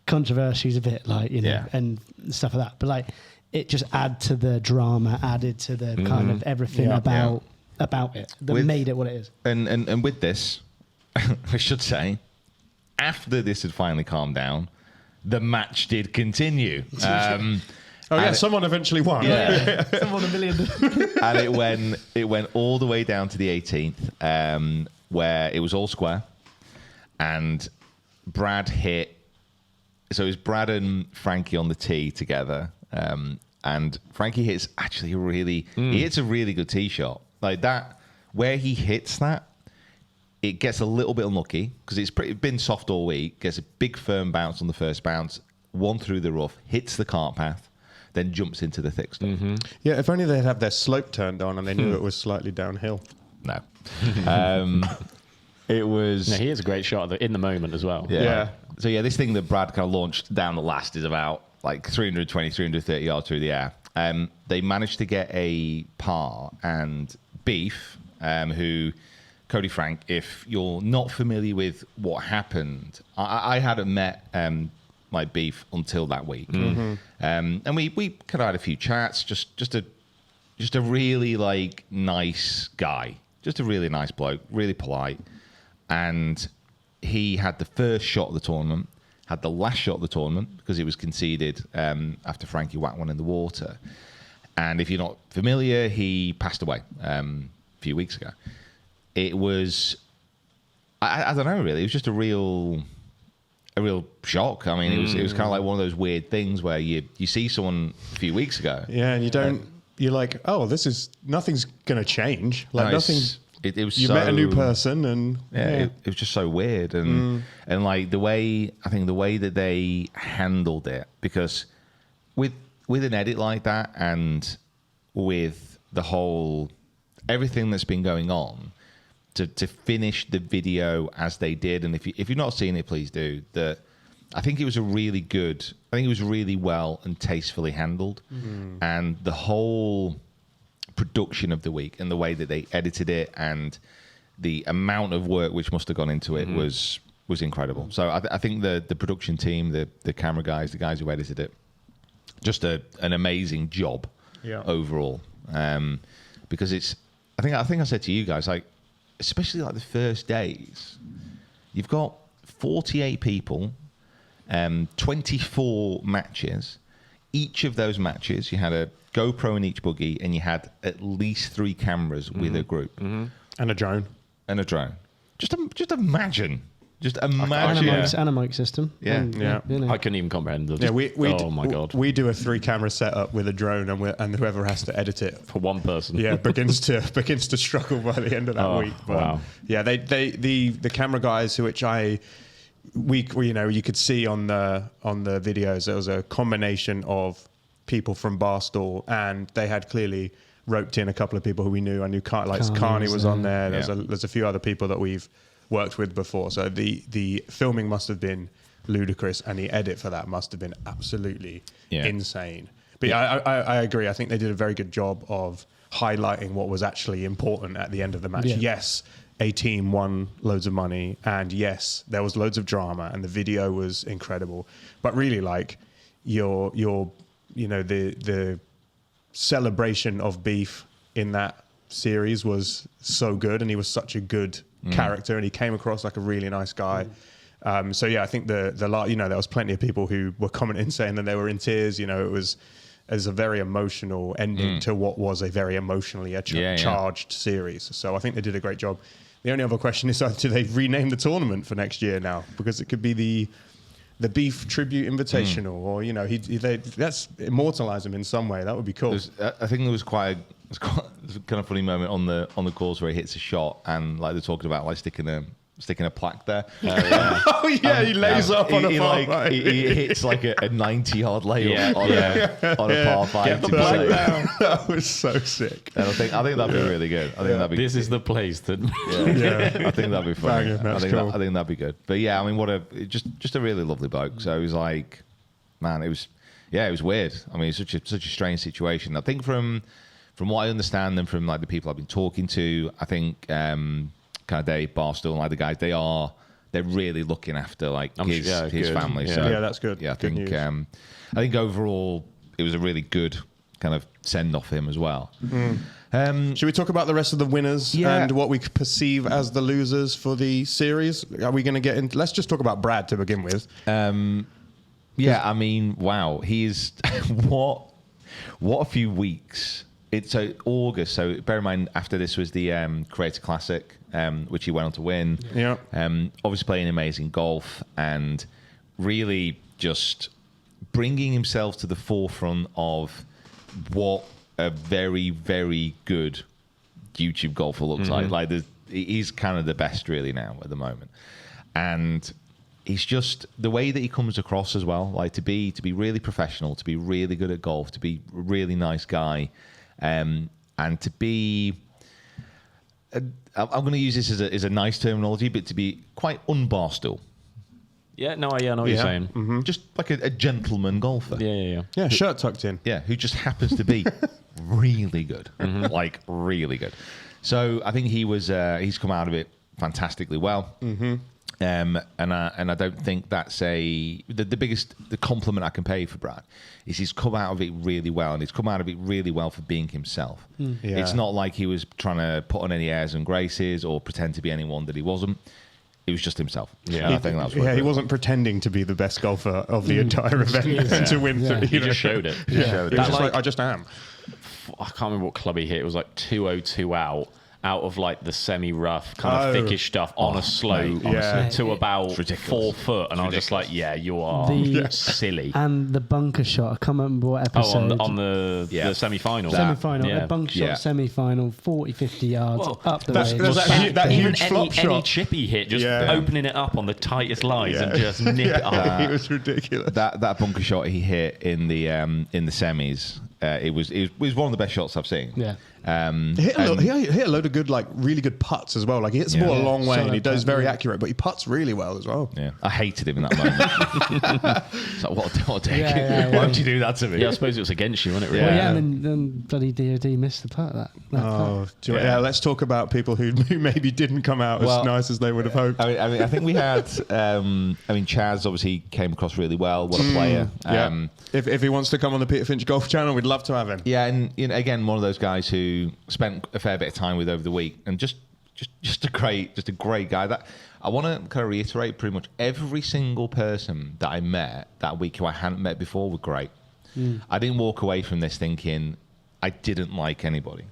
controversial, he's a bit like and stuff like that. But like it just added to the drama, added to the kind of everything about it that made it what it is. And with this, I should say, after this had finally calmed down, the match did continue. Someone eventually won. Yeah. Someone $1 million. And it went all the way down to the 18th, where it was all square, and Brad hit. So it was Brad and Frankie on the tee together, and Frankie hits actually he hits a really good tee shot like that. Where he hits that, it gets a little bit unlucky because it's been soft all week. Gets a big firm bounce on the first bounce, one through the rough, hits the cart path, then jumps into the thick stuff. Yeah, if only they'd have their slope turned on and they knew it was slightly downhill. No. It was... No, he is a great shot in the moment as well. Yeah. So yeah, this thing that Brad kind of launched down the last is about like 320, 330 yards through the air. They managed to get a par, and Beef, who... Cody Frank, if you're not familiar with what happened, I hadn't met my Beef until that week, and we kind of had a few chats. Just a really like nice guy, just a really nice bloke, really polite, and he had the first shot of the tournament, had the last shot of the tournament because it was conceded after Frankie whacked one in the water, and if you're not familiar, he passed away a few weeks ago. It was, I don't know, really. It was just a real shock. I mean, it was kind of like one of those weird things where you see someone a few weeks ago. Yeah, and you don't you're like, oh, nothing's going to change. Like No, nothing. It was You so, met a new person, and It was just so weird, and like the way that they handled it, because with an edit like that, and with the whole everything that's been going on, to finish the video as they did, and if you've not seen it, please do. I think it was really well and tastefully handled, and the whole production of the week and the way that they edited it and the amount of work which must have gone into it was incredible. So I think the production team, the camera guys, the guys who edited it, just an amazing job overall. Because I think I said to you guys, like, especially like the first days, you've got 48 people, 24 matches. Each of those matches, you had a GoPro in each buggy, and you had at least 3 cameras with a group. and a drone. Just imagine. And a mic system. Yeah. And, Yeah. you know. I couldn't even comprehend. Oh my god! We do a 3-camera setup with a drone, and whoever has to edit it, For one person. begins to struggle by the end of that week. But, wow. Yeah, the camera guys, you could see on the videos, there was a combination of people from Barstool, and they had clearly roped in a couple of people who we knew. I knew Carney was on there. There's a few other people that we've worked with before. So the filming must have been ludicrous, and the edit for that must have been absolutely insane. But I agree. I think they did a very good job of highlighting what was actually important at the end of the match. Yeah. Yes, a team won loads of money, and yes, there was loads of drama, and the video was incredible. But really, like the celebration of Beef in that series was so good, and he was such a good character, and he came across like a really nice guy. So yeah, I think there was plenty of people who were commenting saying that they were in tears. It was a very emotional ending to what was a very emotionally charged series. So I think they did a great job. The only other question is, do they rename the tournament for next year now? Because it could be the Beef Tribute Invitational, or let's immortalize him in some way. That would be cool. I think there was quite a kind of funny moment on the course where he hits a shot, and like they're talking about like sticking a plaque there. Oh yeah, he lays up on a par five. He hits like a 90-yard layup on a par 5. Get the plaque down. That was so sick. And I think that'd be really good. I think that'd be. This is the place that. I think that'd be funny. Banging, that's cool. I think that'd be good. But yeah, I mean, just a really lovely bloke. So it was like, man, it was weird. I mean, it's such a strange situation. I think from what I understand, and from like the people I've been talking to, I think kind of Dave Barstool and like the guys, they're really looking after like his family. Yeah. So Yeah, that's good. Yeah, I Good think news. I think overall it was a really good kind of send off him as well. Should we talk about the rest of the winners and what we perceive as the losers for the series? Are we going to get into? Let's just talk about Brad to begin with. Yeah, I mean, wow, he's what a few weeks. It's so August. So bear in mind, after this was the Creator Classic, which he went on to win. Yeah. Obviously playing amazing golf and really just bringing himself to the forefront of what a very, very good YouTube golfer looks like. Like he's kind of the best really now at the moment, and he's just the way that he comes across as well. Like to be really professional, to be really good at golf, to be a really nice guy. And to be, I'm going to use this as a nice terminology, but to be quite unbarstool. I know what you're saying. Just like a gentleman golfer. Yeah. Yeah, shirt tucked in. Yeah, who just happens to be really good. Like, really good. So I think he's come out of it fantastically well. And I don't think that's the biggest compliment I can pay for Brad is he's come out of it really well, and he's come out of it really well for being himself. Yeah. It's not like he was trying to put on any airs and graces or pretend to be anyone that he wasn't. He was just himself. Yeah. And I think that's He wasn't pretending to be the best golfer of the entire event and to win. Yeah. He just showed it. He was just like, I just am. I can't remember what club he hit. It was like 202 out. out of like the semi-rough kind of thickish stuff on a slope to about 4 foot, and I was just like, yeah, you are silly. And the bunker shot, I can't remember what episode. On the semi-final. A bunker shot semi-final, 40, 50 yards up the way. That huge flop any shot. chippy hit, just opening it up on the tightest lines and just nip it up. It was ridiculous. That bunker shot he hit in the semis, it was one of the best shots I've seen. Yeah. He hit a load of good, like really good putts as well. Like he hits the ball a long way, and he does very accurate, but he putts really well as well. Yeah, I hated him in that moment. It's like, what a dick! Why would you do that to me? Yeah, I suppose it was against you, wasn't it? Really? Well, and then bloody DOD missed the putt. Let's talk about people who maybe didn't come out as nice as they would have hoped. I mean, I think we had. Chaz obviously came across really well. What a player! If he wants to come on the Peter Finch Golf Channel, we'd love to have him. Yeah, and again, one of those guys who spent a fair bit of time with over the week, and just a great guy. That I want to kind of reiterate. Pretty much every single person that I met that week who I hadn't met before were great. I didn't walk away from this thinking I didn't like anybody,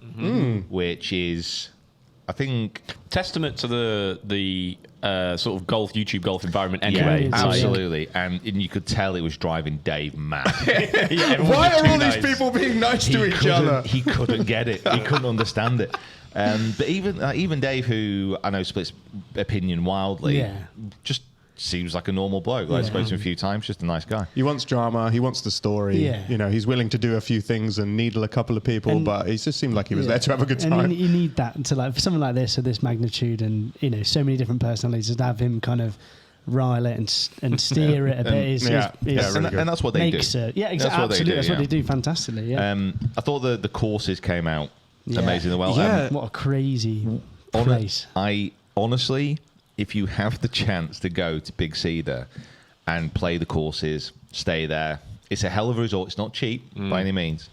which is, I think, testament to the sort of YouTube golf environment anyway. Yeah, absolutely. And you could tell it was driving Dave mad. Why are all these people being nice to each other? He couldn't get it. He couldn't understand it. But even Dave, who I know splits opinion wildly, just seems like a normal bloke. I've spoken to him a few times, just a nice guy. He wants drama. He wants the story. Yeah. He's willing to do a few things and needle a couple of people, but he just seemed like he was there to have a good time. And you need that to, like, for something like this of this magnitude, and so many different personalities, to have him kind of rile it and steer it a bit. And that's what they do. Yeah, exactly. Absolutely, that's what they do fantastically. Yeah. I thought the courses came out amazingly well. What a crazy place. I honestly, if you have the chance to go to Big Cedar and play the courses, stay there. It's a hell of a resort. It's not cheap by any means,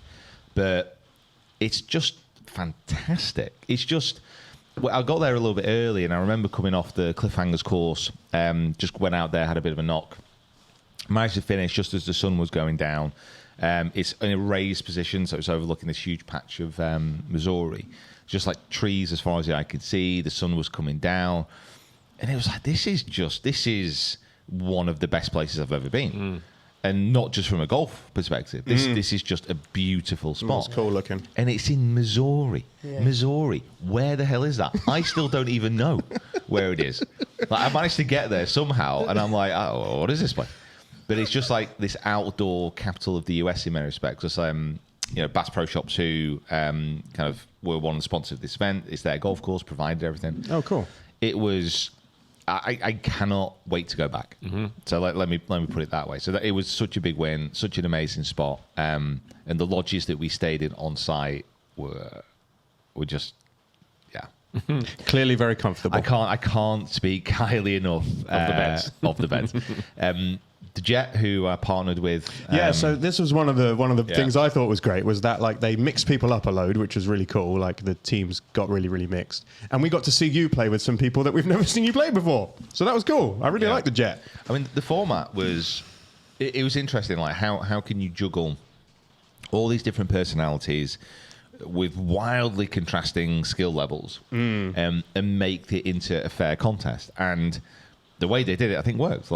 but it's just fantastic. It's just, I got there a little bit early, and I remember coming off the Cliffhangers course, just went out there, had a bit of a knock. Managed to finish just as the sun was going down. It's in a raised position, so it's overlooking this huge patch of Missouri. Just like trees as far as the eye could see. The sun was coming down. And it was like, this is one of the best places I've ever been. And not just from a golf perspective. This is just a beautiful spot. It's cool looking. And it's in Missouri. Yeah. Missouri. Where the hell is that? I still don't even know where it is. Like, I managed to get there somehow, and I'm like, oh, what is this place? But it's just like this outdoor capital of the US in many respects. Just, Bass Pro Shops, who kind of were one of the sponsors of this event. It's their golf course, provided everything. Oh, cool. It was... I cannot wait to go back. So let me put it that way. So it was such a big win, such an amazing spot, and the lodges that we stayed in on site were just clearly very comfortable. I can't speak highly enough of the beds. The Jet, who I partnered with, so this was one of the things I thought was great, was that, like, they mixed people up a load, which was really cool. Like, the teams got really, really mixed, and we got to see you play with some people that we've never seen you play before. So that was cool. I really liked the Jet. I mean, the format was it was interesting. Like, how can you juggle all these different personalities with wildly contrasting skill levels and make it into a fair contest? And the way they did it, I think, worked.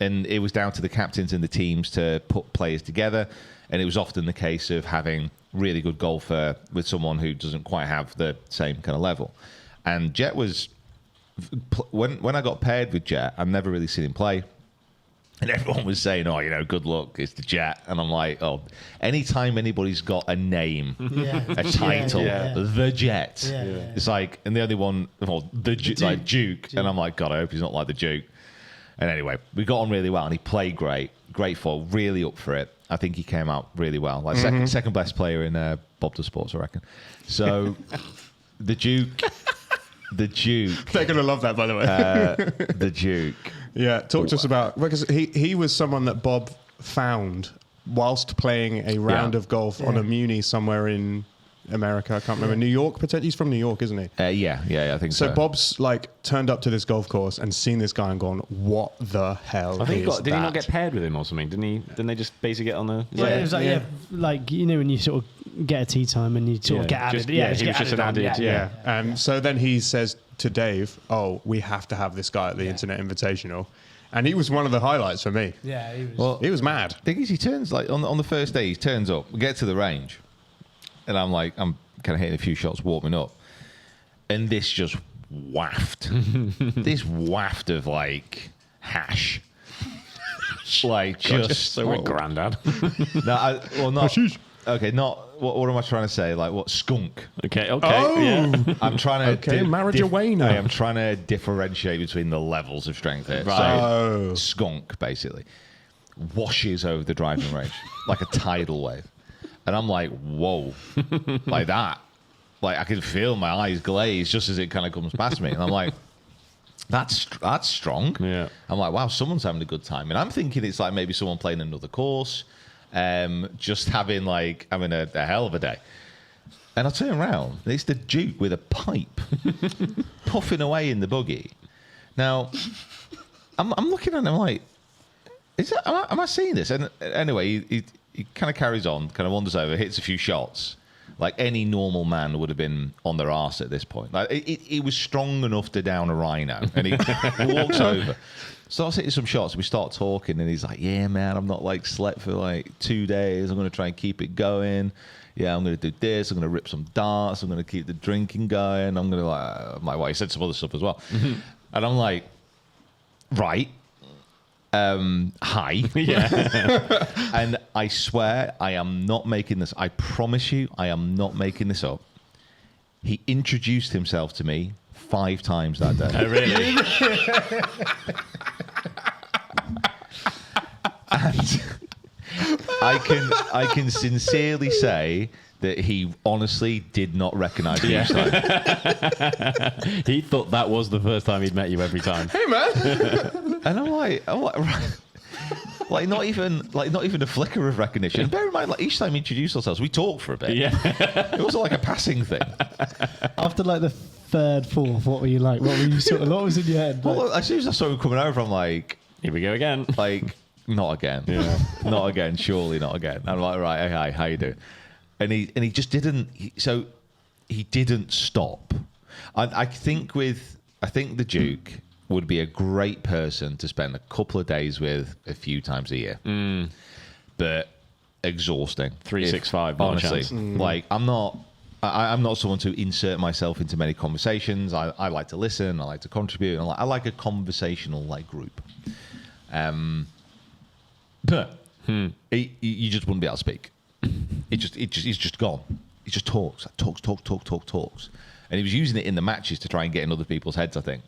And it was down to the captains and the teams to put players together. And it was often the case of having really good golfer with someone who doesn't quite have the same kind of level. And Jet was, when I got paired with Jet, I've never really seen him play. And everyone was saying, good luck, it's the Jet. And I'm like, anytime anybody's got a name, a title, the Jet. It's like, and the only one, like Duke. And I'm like, God, I hope he's not like the Duke. And anyway, we got on really well, and he played great fall, really up for it. I think he came out really well, like second best player in Bob Does Sports, I reckon. So the Duke, they're gonna love that, by the way. The Duke, talk to us about, because he was someone that Bob found whilst playing a round of golf on a Muni somewhere in America. I can't remember. New York, potentially. He's from New York, isn't he? Yeah, I think so. So Bob's like turned up to this golf course and seen this guy and gone, "What the hell?" I think is did he not that?" get paired with him or something? Didn't they just basically get on the? It was like, like, you know, when you sort of get a tea time and you sort of get added. Just- yeah, he was just an on, added, Yeah. So then he says to Dave, "Oh, we have to have this guy at the Internet Invitational," and he was one of the highlights for me. Yeah, he was. Well, He was mad. thing is, he turns like on the first day. He turns up, we get to the range, and I'm kind of hitting a few shots, warming up, and this just waft, this waft of like hash, like just So my granddad. no, not okay. Not what am I trying to say? Like what skunk? Okay. Oh! Yeah. I'm trying to marijuana. I am trying to differentiate between the levels of strength here. Right. So, skunk basically washes over the driving range like a tidal wave, and I'm like, whoa, like that. Like I can feel my eyes glaze just as it kind of comes past me, and I'm like, that's strong. Yeah. I'm like, wow, someone's having a good time, and I'm thinking it's like maybe someone playing another course, just having a hell of a day. And I turn around, and it's the Duke with a pipe, puffing away in the buggy. Now, I'm looking at him like, am I seeing this? And anyway, he kind of carries on, kind of wanders over, hits a few shots. Like any normal man would have been on their arse at this point. Like it was strong enough to down a rhino, and he walks over, starts hitting some shots. We start talking, and he's like, "Yeah, man, I'm not like slept for like 2 days. I'm going to try and keep it going. Yeah, I'm going to do this. I'm going to rip some darts. I'm going to keep the drinking going. I'm going to like he said some other stuff as well." And I'm like, right. Hi. Yeah. And I swear I am not making this. I promise you, I am not making this up. He introduced himself to me 5 times that day. Oh, really? And I can sincerely say that he honestly did not recognise me each time. He thought that was the first time he'd met you every time. Hey, man. And I'm like, right. Like not even a flicker of recognition. Bear in mind, like each time we introduced ourselves, we talked for a bit. Yeah. It wasn't like a passing thing. After like the third, fourth, what were you like? What was in your head? Well, as soon as I saw him coming over, I'm like, Here we go again. like, not again. Yeah. Not again. Surely not again. I'm like, right, hi, how you doing? And he just didn't. He didn't stop. I think the Duke would be a great person to spend a couple of days with a few times a year. But exhausting. 365, honestly. chance. Like I'm not someone to insert myself into many conversations. I like to listen. I like to contribute. I like a conversational like group. But you just wouldn't be able to speak. He's just gone. He just talks, and he was using it in the matches to try and get in other people's heads. I think.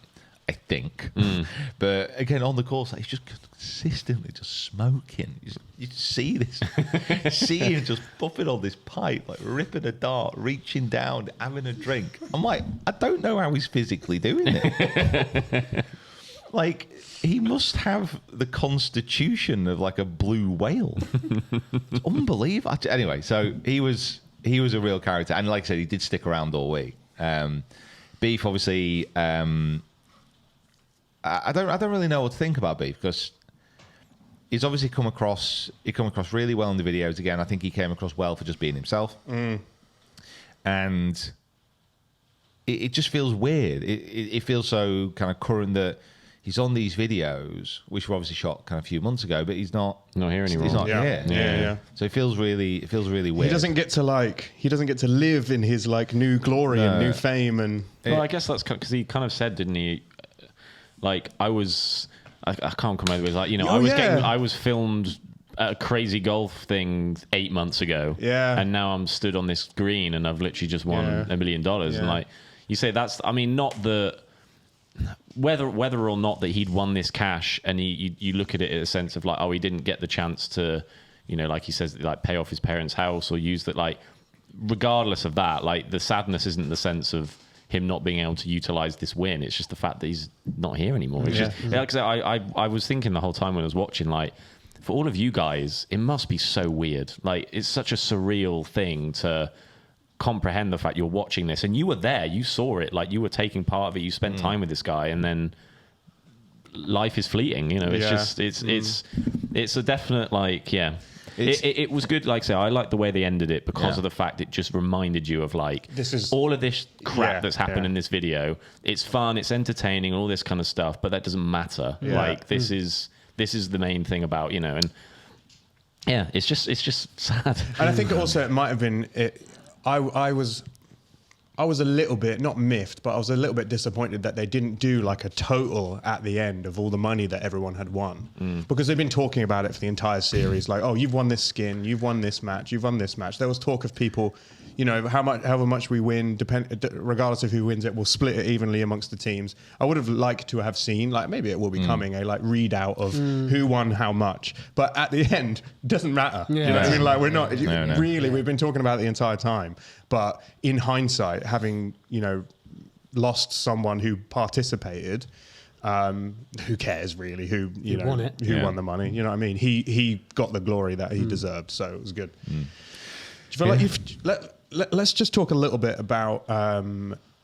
But again, on the course, he's just consistently just smoking. You see this, see him just puffing on this pipe, like ripping a dart, reaching down, having a drink. I'm like, I don't know how he's physically doing it. Like, he must have the constitution of like a blue whale. It's unbelievable. Anyway, so he was a real character, and like I said, he did stick around all week. Beef, obviously. I don't really know what to think about Beef, because he's obviously come across really well in the videos. Again, I think he came across well for just being himself, and it just feels weird. It feels so kind of current that he's on these videos, which were obviously shot kind of a few months ago, but he's not here anymore. He's not here. Yeah. So it feels really weird. He doesn't get to live in his like new glory and new fame, and Well, I guess that's because he kind of said, didn't he? Like I can't come over with like, you know, I was filmed at a crazy golf thing 8 months ago. Yeah. And now I'm stood on this green and I've literally just won $1 million. And like you say, that's, I mean, not the whether or not that he'd won this cash, and you look at it in a sense of like, oh, he didn't get the chance to, you know, like he says, like pay off his parents' house or use that, like, regardless of that, like the sadness isn't the sense of him not being able to utilize this win. It's just the fact that he's not here anymore. It's just, like I was thinking the whole time when I was watching, like, for all of you guys, it must be so weird. Like, it's such a surreal thing to comprehend the fact you're watching this, and you were there, you saw it, like you were taking part of it, you spent time with this guy, and then life is fleeting. You know, it's just it's a definite like It was good. Like I say, I like the way they ended it because of the fact it just reminded you of like all of this crap that's happened in this video. It's fun, it's entertaining, all this kind of stuff, but that doesn't matter. Like this is the main thing about, you know, and it's just sad. And I think also it might have been I was a little bit, not miffed, but I was a little bit disappointed that they didn't do like a total at the end of all the money that everyone had won. Because they've been talking about it for the entire series. Like, oh, you've won this skin, you've won this match, you've won this match. There was talk of people, you know, however much we win, regardless of who wins it, we'll split it evenly amongst the teams. I would have liked to have seen, like, maybe it will be coming, a like readout of who won how much. But at the end, doesn't matter. You know what I mean? Like, we're not, really, we've been talking about it the entire time. But in hindsight, having, you know, lost someone who participated, who cares really? Who won it? Who won the money? You know what I mean? He got the glory that he deserved, so it was good. Do you feel like let's just talk a little bit about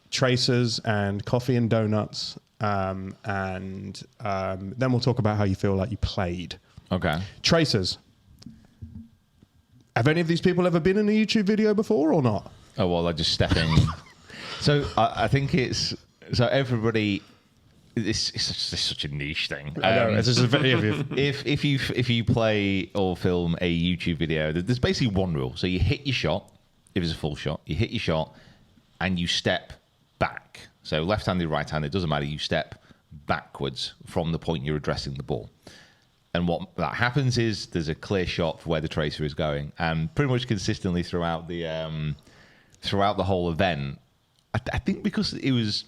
tracers and coffee and donuts, and then we'll talk about how you feel like you played. Okay. Tracers. Have any of these people ever been in a YouTube video before or not? Oh, well, they're just stepping. So I think it's... So everybody... It's such a niche thing. I know. It's just a video. If you play or film a YouTube video, there's basically one rule. So you hit your shot, if it's a full shot, you hit your shot, and you step back. So left-handed, right-handed, it doesn't matter. You step backwards from the point you're addressing the ball. And what that happens is there's a clear shot for where the tracer is going, and pretty much consistently throughout the whole event, I think because it was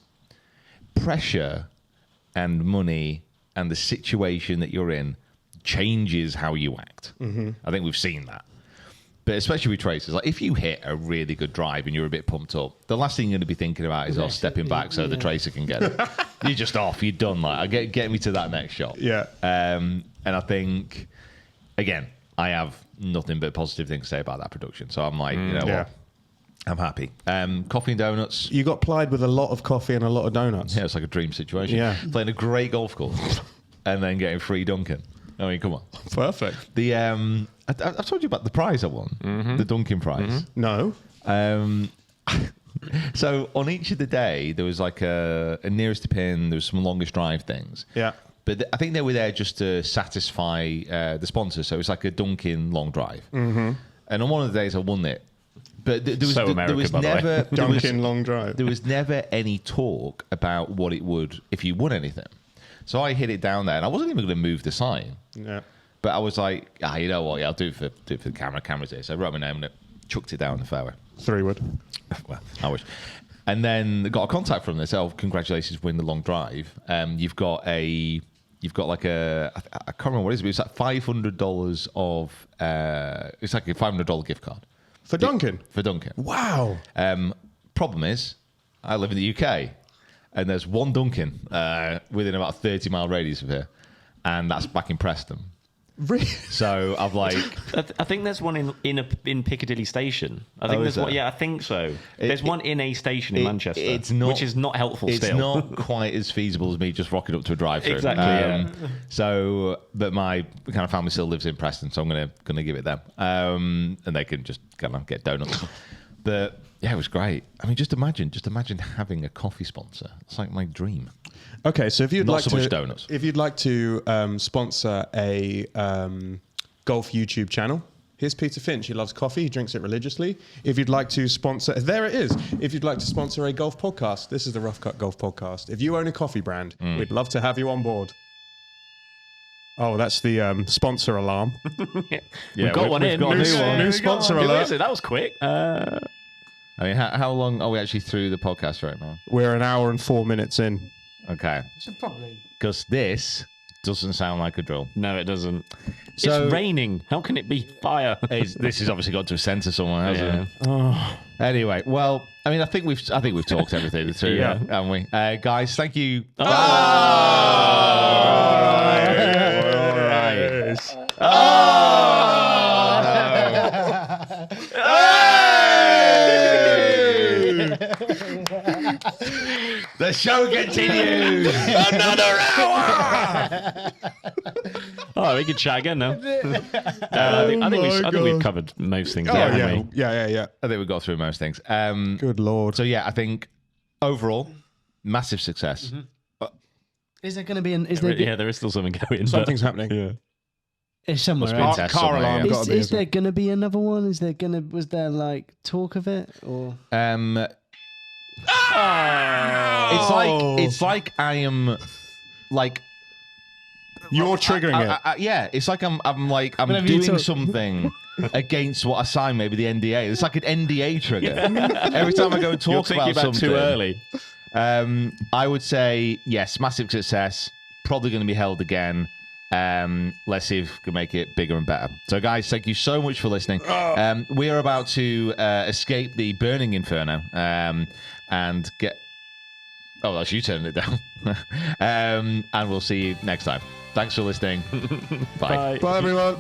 pressure and money and the situation that you're in changes how you act. I think we've seen that. But especially with tracers, like if you hit a really good drive and you're a bit pumped up, the last thing you're going to be thinking about is stepping back so the tracer can get it. You're just off. You're done. Like, get me to that next shot. Yeah. And I think, again, I have nothing but positive things to say about that production. So I'm like, you know what? I'm happy. Coffee and donuts. You got plied with a lot of coffee and a lot of donuts. Yeah, it's like a dream situation. Yeah. Playing a great golf course and then getting free Dunkin'. I mean, come on. Perfect. The I've told you about the prize I won, the Dunkin' prize. No. So on each of the day, there was like a nearest to pin, there was some longest drive things. Yeah. But I think they were there just to satisfy the sponsor. So it was like a Dunkin' long drive. And on one of the days, I won it. But there was never Dunkin' long drive. There was never any talk about what it would if you won anything. So I hit it down there, and I wasn't even going to move the sign. Yeah. But I was like, you know what? Yeah, I'll do it for the camera. Camera's here. So I wrote my name on it, chucked it down the fairway. 3-wood. Well, I wish. And then got a contact from this. Oh, congratulations, win the long drive. You've got like a, I can't remember what it is, but it's like $500 of, it's like a $500 gift card. For Dunkin'? For Dunkin'. Wow. Problem is, I live in the UK, and there's one Dunkin' within about a 30-mile radius of here, and that's back in Preston. Really? So I'm like, I think there's one in Piccadilly Station. I think there's one. Yeah, I think so. There's one in a station in Manchester. It's not, which is not helpful. It's still not quite as feasible as me just rocking up to a drive-thru. Exactly. Yeah. So, but my kind of family still lives in Preston, so I'm gonna give it them, and they can just kind of get donuts. But yeah, it was great. I mean, just imagine having a coffee sponsor. It's like my dream. Okay, so if you'd Not like so to, much donuts. If you'd like to sponsor a golf YouTube channel, here's Peter Finch. He loves coffee. He drinks it religiously. If you'd like to sponsor, there it is. If you'd like to sponsor a golf podcast, this is the Rough Cut Golf Podcast. If you own a coffee brand, we'd love to have you on board. Oh, that's the sponsor alarm. Yeah, we've got one in. New sponsor alert. That was quick. I mean, how long are we actually through the podcast right now? We're an hour and 4 minutes in. Okay. Probably. Because this doesn't sound like a drill. No, it doesn't. So- it's raining. How can it be fire? This has obviously got to a centre somewhere, hasn't Yeah. it? Oh. Anyway, well, I mean, I think we've talked everything through, Yeah. haven't we? Guys, thank you. Oh. All right. Oh, no. Hey! The show continues. Another hour. Oh, we can chat again now. I think we've covered most things. Oh, haven't we? yeah. I think we got through most things. Good Lord. So yeah, I think overall, massive success. Is there going to be an? Is There is still something going. Something's happening. Yeah. It's somewhere Must be a else. test Car somewhere, alarm. yeah. Gotta be, Is isn't there it? going to be another one? Was there like talk of it or? It's like I am like You're triggering it. yeah, it's like I'm Whenever you doing talk- something against what I signed, maybe the NDA. It's like an NDA trigger. Every time I go and You're talk thinking about something too early. I would say yes, massive success. Probably going to be held again. Let's see if we can make it bigger and better. So, guys, thank you so much for listening. We are about to escape the burning inferno and get. Oh, that's you turning it down. And we'll see you next time. Thanks for listening. Bye. Bye, everyone.